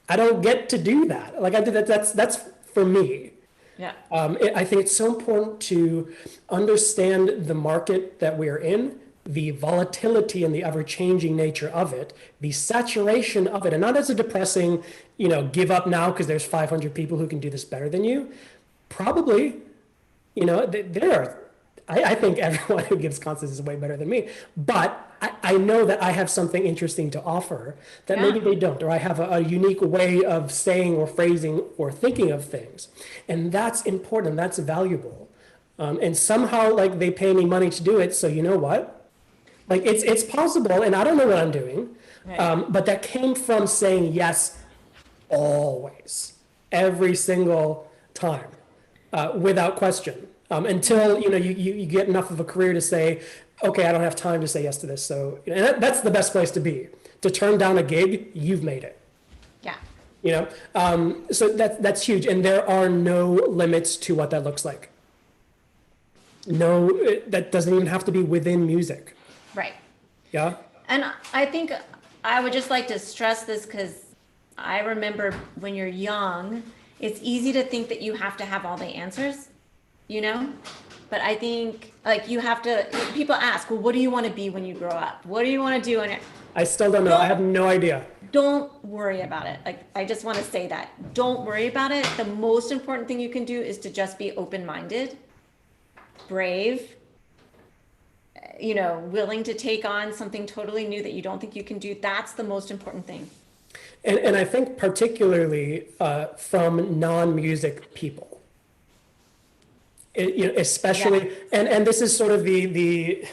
I don't get to do that. Like I did that. That's for me. Yeah. I think it's so important to understand the market that we're in, the volatility and the ever-changing nature of it, the saturation of it, and not as a depressing, give up now because there's 500 people who can do this better than you. Probably, there are. I think everyone who gives concerts is way better than me, but I know that I have something interesting to offer that maybe they don't, or I have a unique way of saying or phrasing or thinking of things, and that's important. That's valuable, and somehow like they pay me money to do it. So you know what? Like it's possible, and I don't know what I'm doing, Right. but that came from saying yes, always, every single time, without question. Until you get enough of a career to say, okay, I don't have time to say yes to this. So and that's the best place to be. To turn down a gig, you've made it. Yeah. So that's huge, and there are no limits to what that looks like. No, that doesn't even have to be within music. Right. Yeah. And I think I would just like to stress this because I remember when you're young, it's easy to think that you have to have all the answers, But I think like you have to, people ask, well, what do you want to be when you grow up? What do you want to do? And I still don't know. I have no idea. don't worry about it. Like, I just want to say that. Don't worry about it. The most important thing you can do is to just be open-minded, brave, willing to take on something totally new that you don't think you can do. That's the most important thing. And I think particularly from non-music people. Especially, and this is sort of the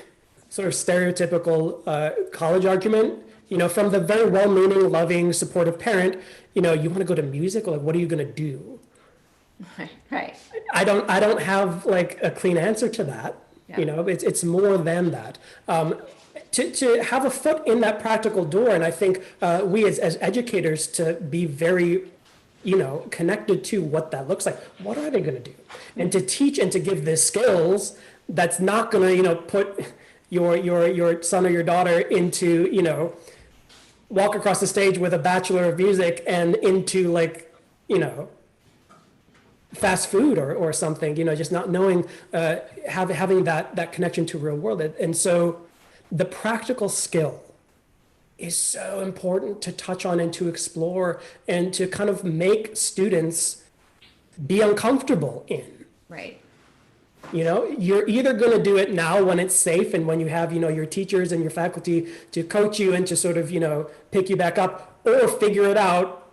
sort of stereotypical college argument, from the very well-meaning, loving, supportive parent, you want to go to music, like, what are you going to do? Right. I don't have like a clean answer to that. Yeah. It's more than that. To have a foot in that practical door, and I think we as educators to be very connected to what that looks like. What are they going to do? And to teach and to give the skills that's not going to, put your son or your daughter into, walk across the stage with a Bachelor of Music and into like, fast food or something, just not knowing, having that connection to real world. And so the practical skill is so important to touch on and to explore and to kind of make students be uncomfortable in. Right. You're either going to do it now when it's safe and when you have, your teachers and your faculty to coach you and to sort of, pick you back up, or figure it out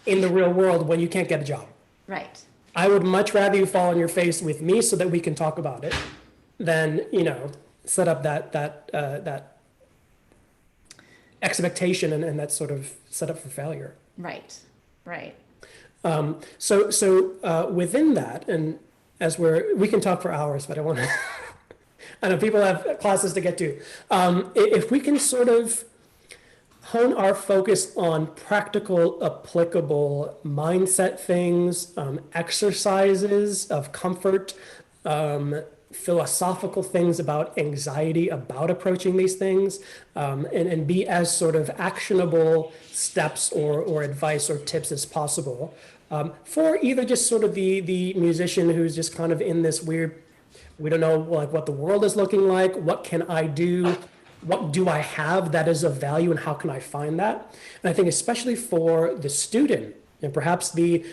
in the real world when you can't get a job. Right. I would much rather you fall on your face with me so that we can talk about it than, set up that expectation and that sort of set up for failure. Right. So within that, and as we can talk for hours, but I want to, I know people have classes to get to. If we can sort of hone our focus on practical, applicable mindset things, exercises of comfort, philosophical things about anxiety, about approaching these things, and be as sort of actionable steps or advice or tips as possible for either just sort of the musician who's just kind of in this weird, we don't know like what the world is looking like, what can I do, what do I have that is of value, and how can I find that? And I think especially for the student and perhaps the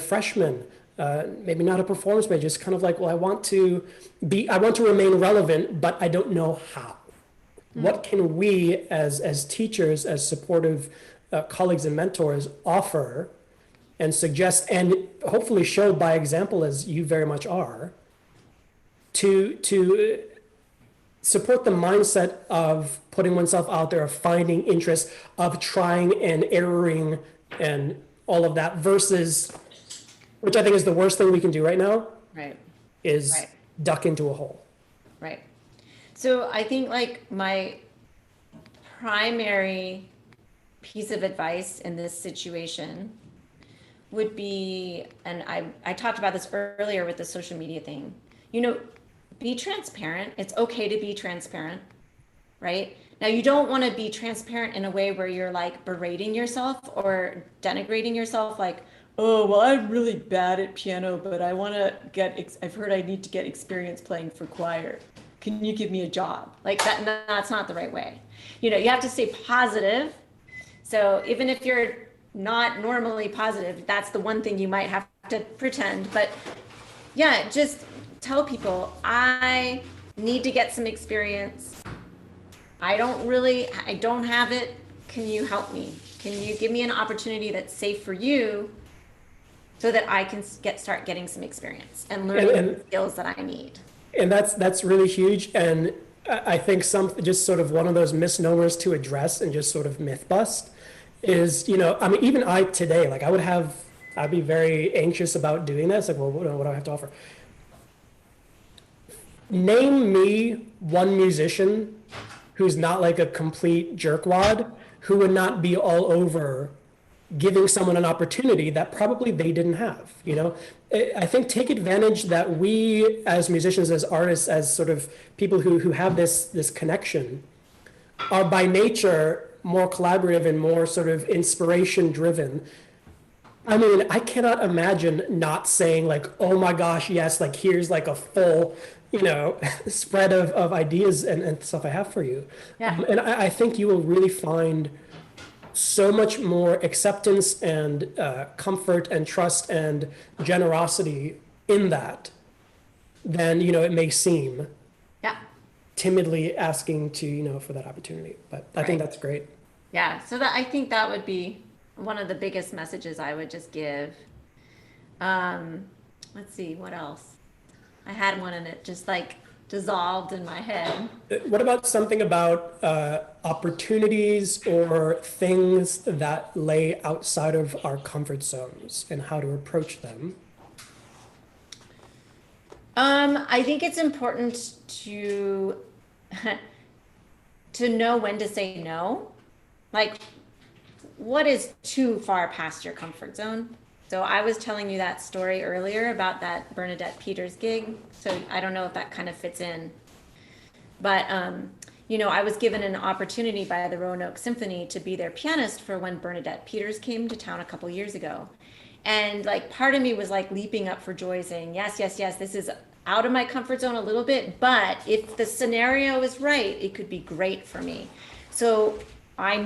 freshman, maybe not a performance major, just kind of like, well, I want to remain relevant, but I don't know how. What can we as teachers, as supportive colleagues and mentors offer and suggest and hopefully show by example, as you very much are, to support the mindset of putting oneself out there, of finding interest, of trying and erroring and all of that, versus, which I think is the worst thing we can do right now, Right. is Right. duck into a hole. Right. So I think like my primary piece of advice in this situation would be, and I talked about this earlier with the social media thing, you know, be transparent. It's okay to be transparent, right? Now, you don't want to be transparent in a way where you're like berating yourself or denigrating yourself, like, oh, well, I'm really bad at piano, but I want to I've heard I need to get experience playing for choir. Can you give me a job? Like that's not the right way. You know, you have to stay positive. So even if you're not normally positive, that's the one thing you might have to pretend. But yeah, just tell people, I need to get some experience. I don't have it. Can you help me? Can you give me an opportunity that's safe for you so that I can start getting some experience and learn the skills that I need? And that's really huge. And I think just sort of one of those misnomers to address and just sort of myth bust is, you know, I mean, even I today, like I'd be very anxious about doing this. Like, well, what do I have to offer? Name me one musician who's not like a complete jerkwad, who would not be all over giving someone an opportunity that probably they didn't have. You know, I think take advantage that we as musicians, as artists, as sort of people who have this connection, are by nature more collaborative and more sort of inspiration driven. I mean, I cannot imagine not saying like, oh my gosh, yes, like here's like a full, you know, spread of ideas and stuff I have for you. Yeah. And I think you will really find so much more acceptance and comfort and trust and generosity in that than, you know, it may seem. Yeah. Timidly asking to, you know, for that opportunity. But I think that's great. Yeah. So I think that would be one of the biggest messages I would just give. Let's see, what else? I had one and it just like dissolved in my head. What about something about opportunities or things that lay outside of our comfort zones and how to approach them? I think it's important to to know when to say no. Like, what is too far past your comfort zone? So I was telling you that story earlier about that Bernadette Peters gig. So I don't know if that kind of fits in. But, you know, I was given an opportunity by the Roanoke Symphony to be their pianist for when Bernadette Peters came to town a couple years ago. And like part of me was like leaping up for joy saying, yes, yes, yes, this is out of my comfort zone a little bit, but if the scenario is right, it could be great for me. So I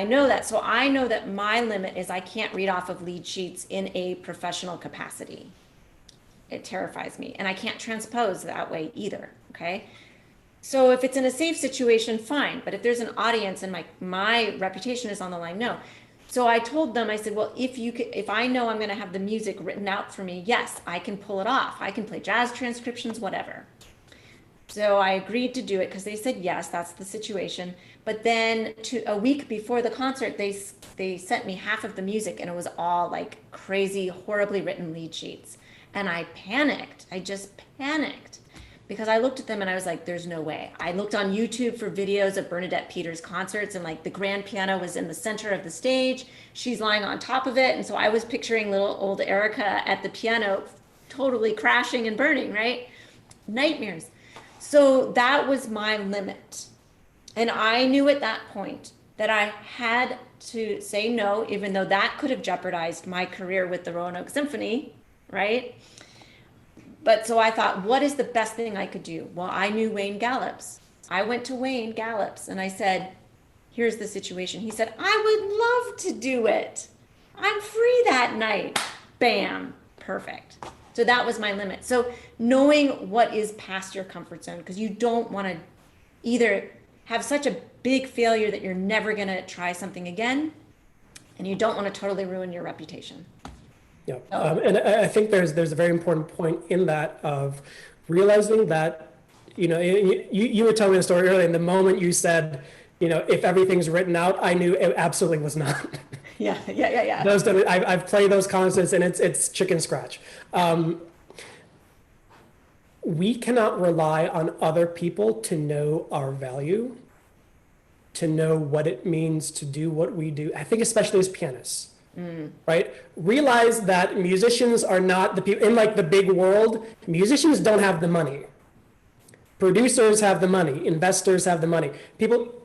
know that. So I know that my limit is I can't read off of lead sheets in a professional capacity. It terrifies me. And I can't transpose that way either. Okay. So if it's in a safe situation, fine. But if there's an audience and my reputation is on the line, no. So I told them, I said, well, if I know I'm going to have the music written out for me, yes, I can pull it off. I can play jazz transcriptions, whatever. So I agreed to do it because they said, yes, that's the situation. But then a week before the concert, they sent me half of the music and it was all like crazy, horribly written lead sheets. And I panicked. I just panicked because I looked at them and I was like, there's no way. I looked on YouTube for videos of Bernadette Peters concerts, and like the grand piano was in the center of the stage. She's lying on top of it. And so I was picturing little old Erica at the piano, totally crashing and burning, right? Nightmares. So that was my limit. And I knew at that point that I had to say no, even though that could have jeopardized my career with the Roanoke Symphony, right? But so I thought, what is the best thing I could do? Well, I knew Wayne Gallups. I went to Wayne Gallups and I said, here's the situation. He said, I would love to do it. I'm free that night. Bam, perfect. So that was my limit. So knowing what is past your comfort zone, because you don't want to either have such a big failure that you're never going to try something again, and you don't want to totally ruin your reputation. Yeah, and I think there's a very important point in that of realizing that, you were telling me the story earlier, and the moment you said, if everything's written out, I knew it absolutely was not. Yeah. I've played those concerts, and it's chicken scratch. We cannot rely on other people to know our value, to know what it means to do what we do. I think especially as pianists. Right? Realize that musicians are not the people in like the big world. Musicians don't have the money. Producers have the money. Investors have the money.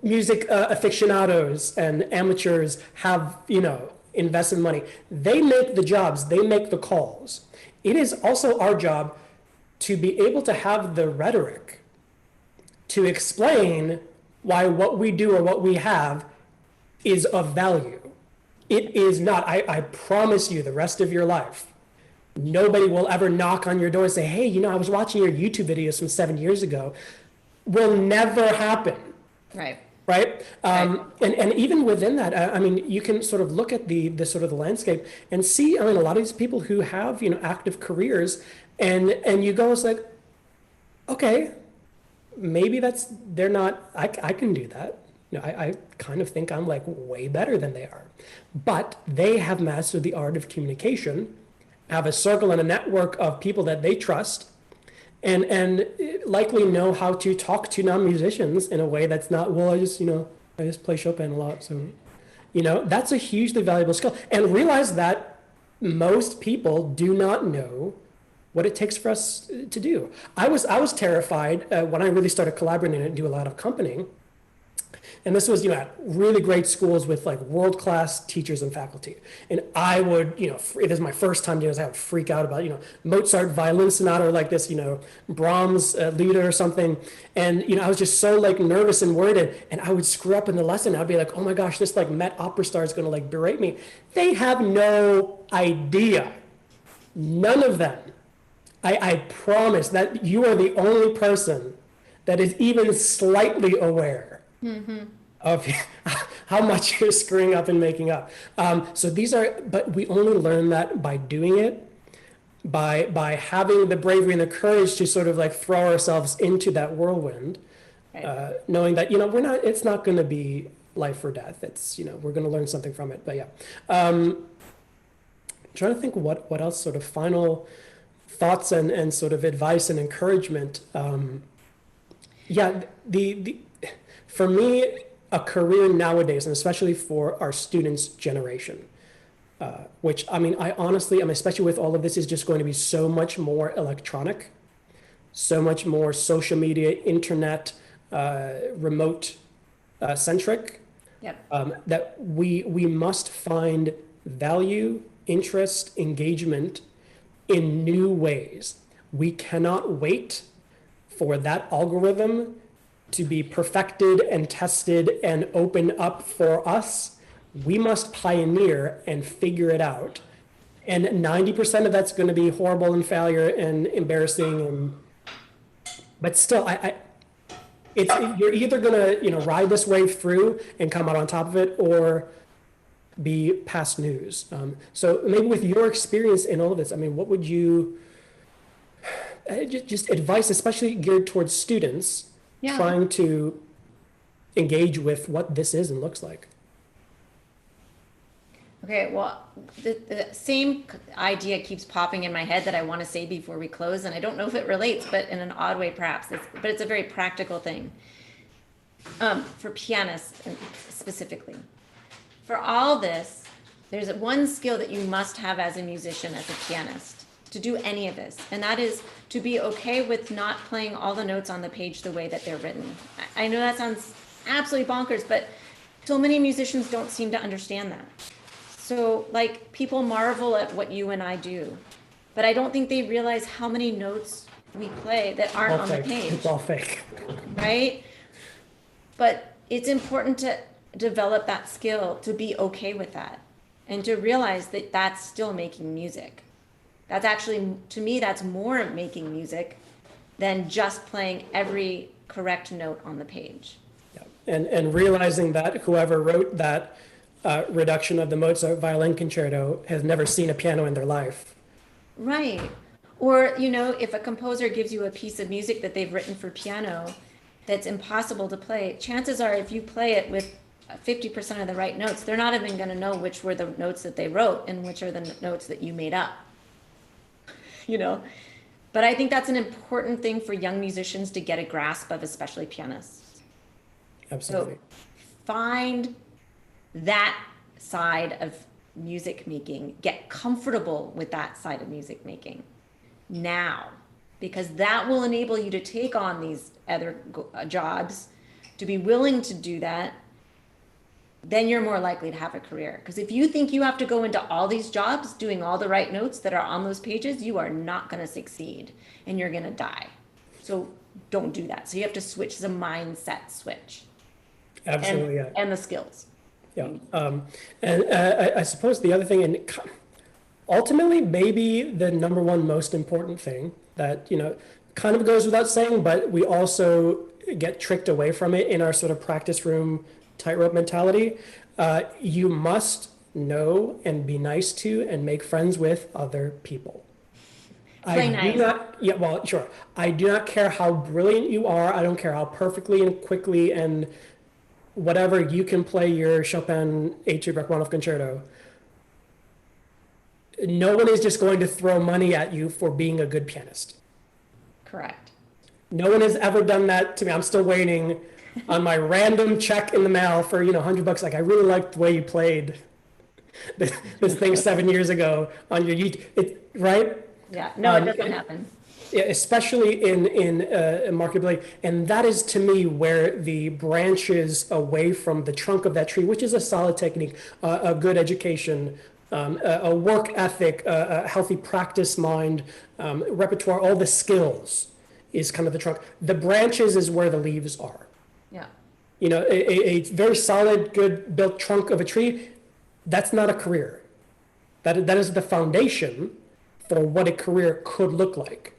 Music aficionados and amateurs have, invested money. They make the jobs. They make the calls. It is also our job to be able to have the rhetoric to explain why what we do or what we have is of value. It is not. I promise you the rest of your life, nobody will ever knock on your door and say, hey, I was watching your YouTube videos from 7 years ago. Will never happen. Right. Right? And even within that, you can sort of look at the sort of the landscape and see, a lot of these people who have, active careers, and you go, it's like, okay, maybe they're not, I can do that. I kind of think I'm like way better than they are. But they have mastered the art of communication, have a circle and a network of people that they trust, and likely know how to talk to non-musicians in a way that's not, well, I just play Chopin a lot. So, that's a hugely valuable skill. And realize that most people do not know what it takes for us to do. I was terrified when I really started collaborating and do a lot of accompanying. And this was, at really great schools with like world-class teachers and faculty. And I would, it was my first time doing this, I would freak out about, Mozart violin sonata or like this, Brahms lieder or something. And, I was just so like nervous and worried, and I would screw up in the lesson. I'd be like, oh my gosh, this like Met opera star is going to like berate me. They have no idea. None of them. I promise that you are the only person that is even slightly aware of how much you're screwing up and making up. But we only learn that by doing it, by having the bravery and the courage to sort of like throw ourselves into that whirlwind, Right. Knowing that, it's not going to be life or death. It's, we're going to learn something from it. But yeah, trying to think what else sort of final thoughts and sort of advice and encouragement. For me, a career nowadays, and especially for our students' generation, which I honestly, especially with all of this, is just going to be so much more electronic, so much more social media, internet, remote centric. Yep. That we must find value, interest, engagement in new ways. We cannot wait for that algorithm to be perfected and tested and open up for us. We must pioneer and figure it out. And 90% of that's going to be horrible and failure and embarrassing. But still, you're either going to ride this wave through and come out on top of it, or be past news. So maybe with your experience in all of this, what would you just advice, especially geared towards students? Yeah. Trying to engage with what this is and looks like. Okay, well, the same idea keeps popping in my head that I want to say before we close, and I don't know if it relates, but in an odd way, perhaps. But it's a very practical thing for pianists specifically. For all this, there's one skill that you must have as a musician, as a pianist, to do any of this, and that is to be okay with not playing all the notes on the page the way that they're written. I know that sounds absolutely bonkers, but so many musicians don't seem to understand that. So, like, people marvel at what you and I do, but I don't think they realize how many notes we play that aren't All on fake. the page, It's all fake. right? But it's important to develop that skill, to be okay with that, and to realize that that's still making music. That's actually, to me, that's more making music than just playing every correct note on the page. Yeah. And realizing that whoever wrote that reduction of the Mozart violin concerto has never seen a piano in their life. Right. Or, you know, if a composer gives you a piece of music that they've written for piano that's impossible to play, chances are if you play it with 50% of the right notes, they're not even going to know which were the notes that they wrote and which are the notes that you made up. You know? But I think that's an important thing for young musicians to get a grasp of, especially pianists. Absolutely. So find that side of music making, get comfortable with that side of music making now, because that will enable you to take on these other jobs, to be willing to do that. Then you're more likely to have a career. Because if you think you have to go into all these jobs doing all the right notes that are on those pages, you are not going to succeed and you're going to die. So don't do that. So you have to switch the mindset switch. Absolutely. And the skills. Yeah. I suppose the other thing, and ultimately maybe the number one most important thing that, you know, kind of goes without saying, but we also get tricked away from it in our sort of practice room tightrope mentality. You must know and be nice to and make friends with other people. Play nice. Yeah, well, sure. I do not care how brilliant you are. I don't care how perfectly and quickly and whatever you can play your Chopin H.E. Rachmaninoff concerto. No one is just going to throw money at you for being a good pianist. Correct. No one has ever done that to me. I'm still waiting on my random check in the mail for, you know, $100. Like, I really liked the way you played this thing 7 years ago on your YouTube, right? Yeah, no, it doesn't happen. Yeah, especially in marketability, and that is to me where the branches away from the trunk of that tree, which is a solid technique, a good education, a work ethic, a healthy practice mind, repertoire, all the skills is kind of the trunk. The branches is where the leaves are. Yeah. You know, a very solid, good built trunk of a tree, that's not a career. That is the foundation for what a career could look like.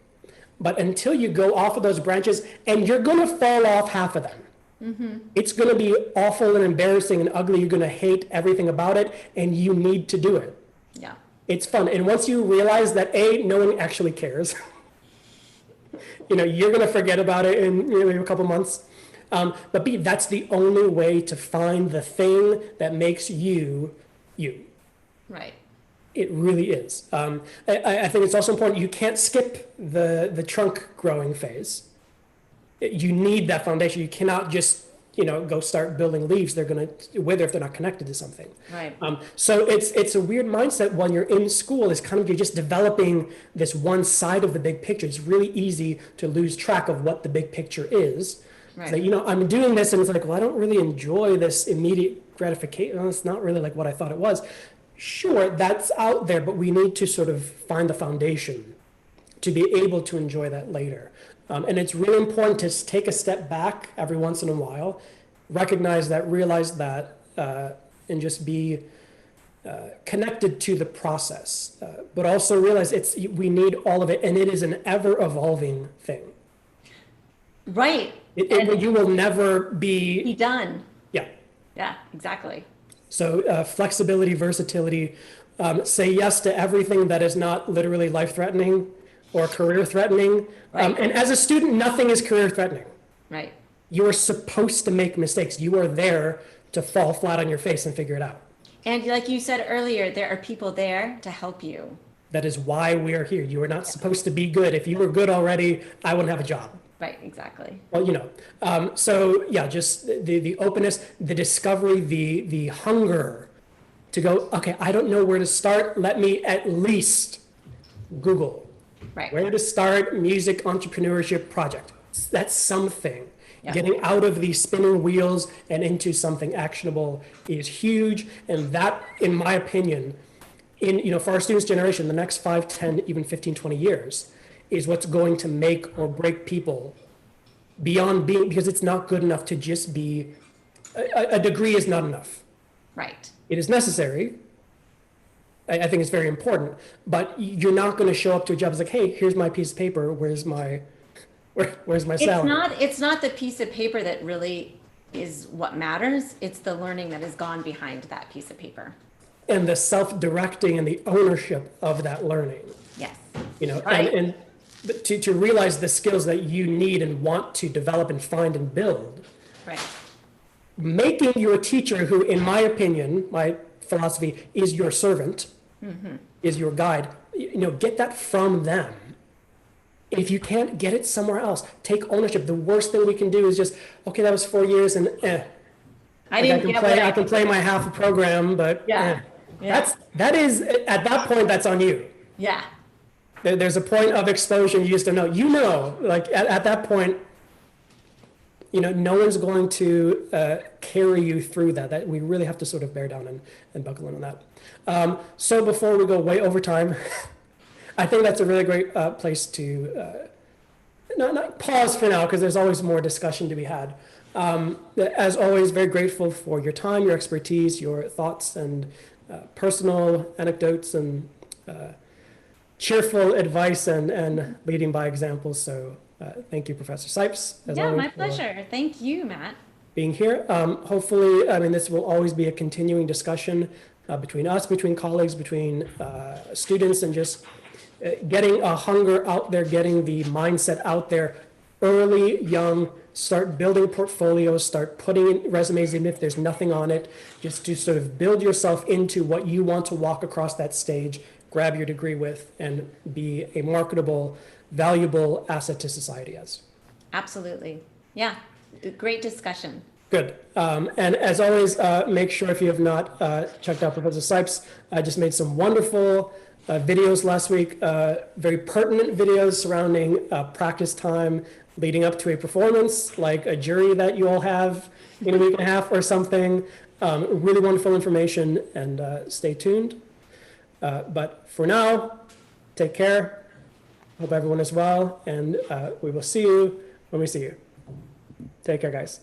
But until you go off of those branches, and you're going to fall off half of them. Mm-hmm. It's going to be awful and embarrassing and ugly. You're going to hate everything about it, and you need to do it. Yeah. It's fun. And once you realize that, A, no one actually cares, you know, you're going to forget about it in maybe a couple months. But B, that's the only way to find the thing that makes you, you. Right. It really is. I think it's also important. You can't skip the trunk growing phase. You need that foundation. You cannot just, you know, go start building leaves. They're going to wither if they're not connected to something. Right. So it's a weird mindset when you're in school. Is kind of you're just developing this one side of the big picture. It's really easy to lose track of what the big picture is. Right. So, you know, I'm doing this, and it's like, well, I don't really enjoy this immediate gratification. Well, it's not really like what I thought it was. Sure, that's out there, but we need to sort of find the foundation to be able to enjoy that later. And it's really important to take a step back every once in a while, recognize that, realize that, and just be connected to the process. But also realize we need all of it, and it is an ever-evolving thing. Right. You will never be done. Yeah. Yeah, exactly. So flexibility, versatility, say yes to everything that is not literally life-threatening or career-threatening. Right. And as a student, nothing is career-threatening. Right. You are supposed to make mistakes. You are there to fall flat on your face and figure it out. And like you said earlier, there are people there to help you. That is why we are here. You are not supposed to be good. If you were good already, I wouldn't have a job. Right, exactly. Well, so yeah, just the openness, the discovery, the hunger to go, okay, I don't know where to start. Let me at least Google Right. where to start music entrepreneurship project. That's something. Yeah. Getting out of these spinning wheels and into something actionable is huge. And that, in my opinion, for our students' generation, the next 5, 10, even 15, 20 years is what's going to make or break people beyond being, because it's not good enough to just be, a degree is not enough. Right. It is necessary. I think it's very important, but you're not going to show up to a job as like, hey, here's my piece of paper. Where's my salary? It's not the piece of paper that really is what matters. It's the learning that has gone behind that piece of paper. And the self-directing and the ownership of that learning. Yes. Right. And to realize the skills that you need and want to develop and find and build. Right. Making your teacher, who, in my opinion, my philosophy, is your servant, is your guide, get that from them. If you can't get it somewhere else, take ownership. The worst thing we can do is just, okay, that was 4 years and I can play my half a program, but that is, at that point, that's on you. Yeah. There's a point of exposure you just don't know. Like at that point, no one's going to carry you through that. That we really have to sort of bear down and buckle in on that. So before we go way over time, I think that's a really great place to not pause for now, because there's always more discussion to be had. As always, very grateful for your time, your expertise, your thoughts, and personal anecdotes and cheerful advice and leading by example. So thank you, Professor Sipes. My pleasure. Thank you, Matt. Being here. Hopefully, this will always be a continuing discussion between us, between colleagues, between students, and just getting a hunger out there, getting the mindset out there early, young, start building portfolios, start putting in resumes, even if there's nothing on it, just to sort of build yourself into what you want to walk across that stage, grab your degree with, and be a marketable, valuable asset to society as. Absolutely. Yeah. Great discussion. Good. And as always, make sure if you have not checked out Professor Sipes, I just made some wonderful videos last week, very pertinent videos surrounding practice time leading up to a performance, like a jury that you all have in a week and a half or something. Really wonderful information, and stay tuned. But for now, take care. Hope everyone is well, and we will see you when we see you. Take care, guys.